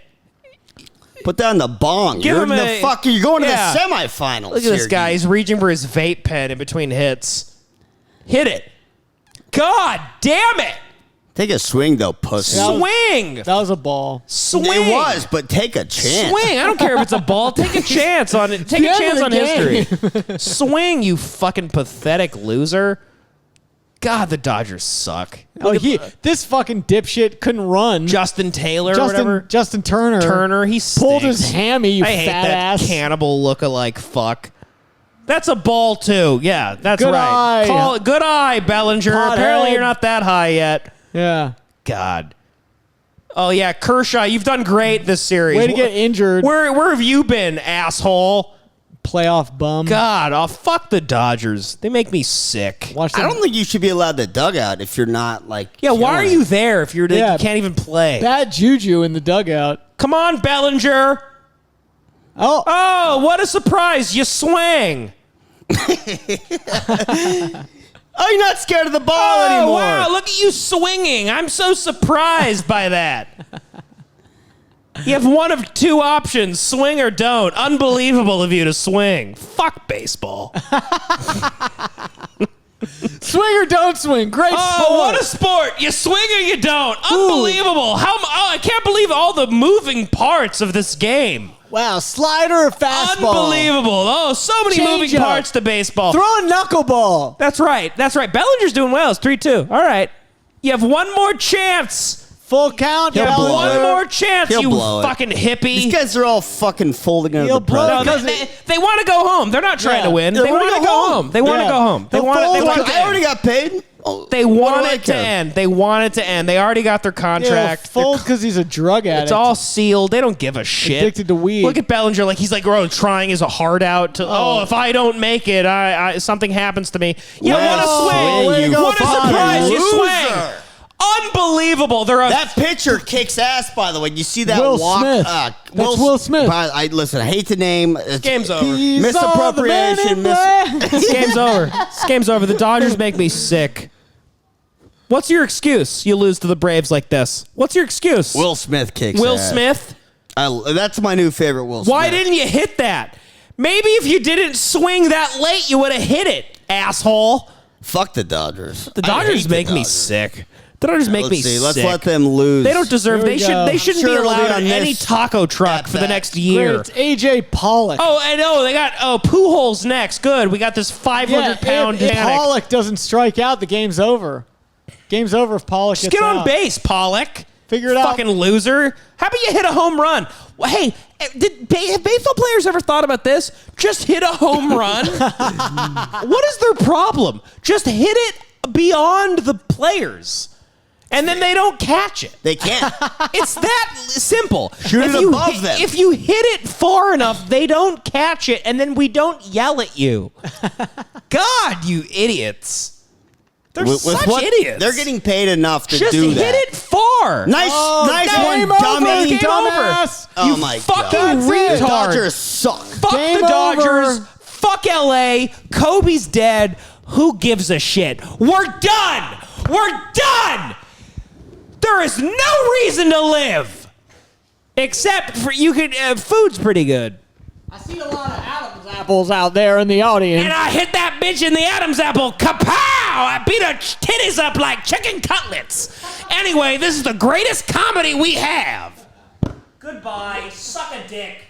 Put down the bong. You're going to the semifinals. Look at this guy. He's reaching for his vape pen in between hits. Hit it. God damn it! Take a swing, though, pussy. Swing! That was a ball. Swing! It was, but take a chance. Swing! I don't care if it's a ball. Take a chance on it. Take a chance on history. Swing, you fucking pathetic loser. God, the Dodgers suck. This fucking dipshit couldn't run. Justin Taylor or whatever. Justin Turner. He pulled his hammy, you I hate fat that ass. cannibal look-alike fuck. That's a ball, too. Yeah, that's Good right. eye. Good eye, Bellinger. Hot Apparently head. you're not that high yet. Yeah. God. Oh, yeah, Kershaw, you've done great this series. Way to get injured. Where have you been, asshole? Playoff bum. God, fuck the Dodgers. They make me sick. I don't think you should be allowed to dugout if you're not, Yeah, why are you there if you can't even play? Bad juju in the dugout. Come on, Bellinger. Oh, what a surprise. You swang. Oh, you're not scared of the ball anymore. Wow, look at you swinging. I'm so surprised by that. You have one of 2 options, swing or don't. Unbelievable of you to swing. Fuck baseball. Swing or don't swing. Great sport. Oh, what a sport. You swing or you don't. Unbelievable. I can't believe all the moving parts of this game. Wow, slider or fastball. Unbelievable. Oh, so many Change moving up. parts to baseball. Throw a knuckleball. That's right. Bellinger's doing well. It's 3-2. All right. You have one more chance. Full count. He'll blow One it. more chance, He'll you blow it. fucking hippie. These guys are all fucking folding under He'll the blow pressure. it. They want to go home. They're not trying to win. They They wanna want to go go home. home. They want to Yeah. go home. They They'll want fold it like- to I already end. got paid. They What want do I it to care? end. They want it to end. They already got their contract. Fold because he's a drug addict. It's all sealed. They don't give a shit. Addicted to weed. Look at Bellinger, like he's like trying his heart out to. Oh, if I don't make it, I something happens to me. You Well, want to swing? swing, you What a fucking surprise! You loser. swing. Unbelievable. They're a That pitcher kicks ass, by the way. You see that Will walk? Smith. That's Will Smith. Listen, I hate the name. game's over. He's Misappropriation. on the man in black. This game's over. This game's over. The Dodgers make me sick. What's your excuse? You lose to the Braves like this. What's your excuse? Will Smith kicks Will ass. Smith? That's my new favorite Will Smith. Why didn't you hit that? Maybe if you didn't swing that late, you would have hit it, asshole. Fuck the Dodgers. The I hate Dodgers the make me Dodgers. sick. The Dodgers make Let's me see. sick. Let's let them lose. They don't deserve. Here we go. They shouldn't Sure, be it'll be allowed on on any this- taco truck for the that. next Great, year. it's AJ Pollock. Oh, I know they got Pujols next. Good, we got this 500-pound if panic. Pollock doesn't strike out, the game's over. Game's over if Pollock Just gets get on out. base, Pollock. Figure it out. Fucking loser. How about you hit a home run? Well, hey, have baseball players ever thought about this? Just hit a home run. What is their problem? Just hit it beyond the players. And then they don't catch it. They can't. It's that simple. Shoot it above them. If you hit it far enough, they don't catch it, and then we don't yell at you. God, you idiots. They're such idiots. They're getting paid enough to Just do hit that. it far. Nice game one, over, dummy. game dumbass. Oh You my fucking God. retard. The Dodgers suck. Fuck Game the Dodgers. over. Fuck LA. Kobe's dead. Who gives a shit? We're done. We're done. There is no reason to live. Except for you could food's pretty good. I see a lot of Adam's apples out there in the audience. And I hit that bitch in the Adam's apple. Kapow! I beat her titties up like chicken cutlets. Anyway, this is the greatest comedy we have. Goodbye. Suck a dick.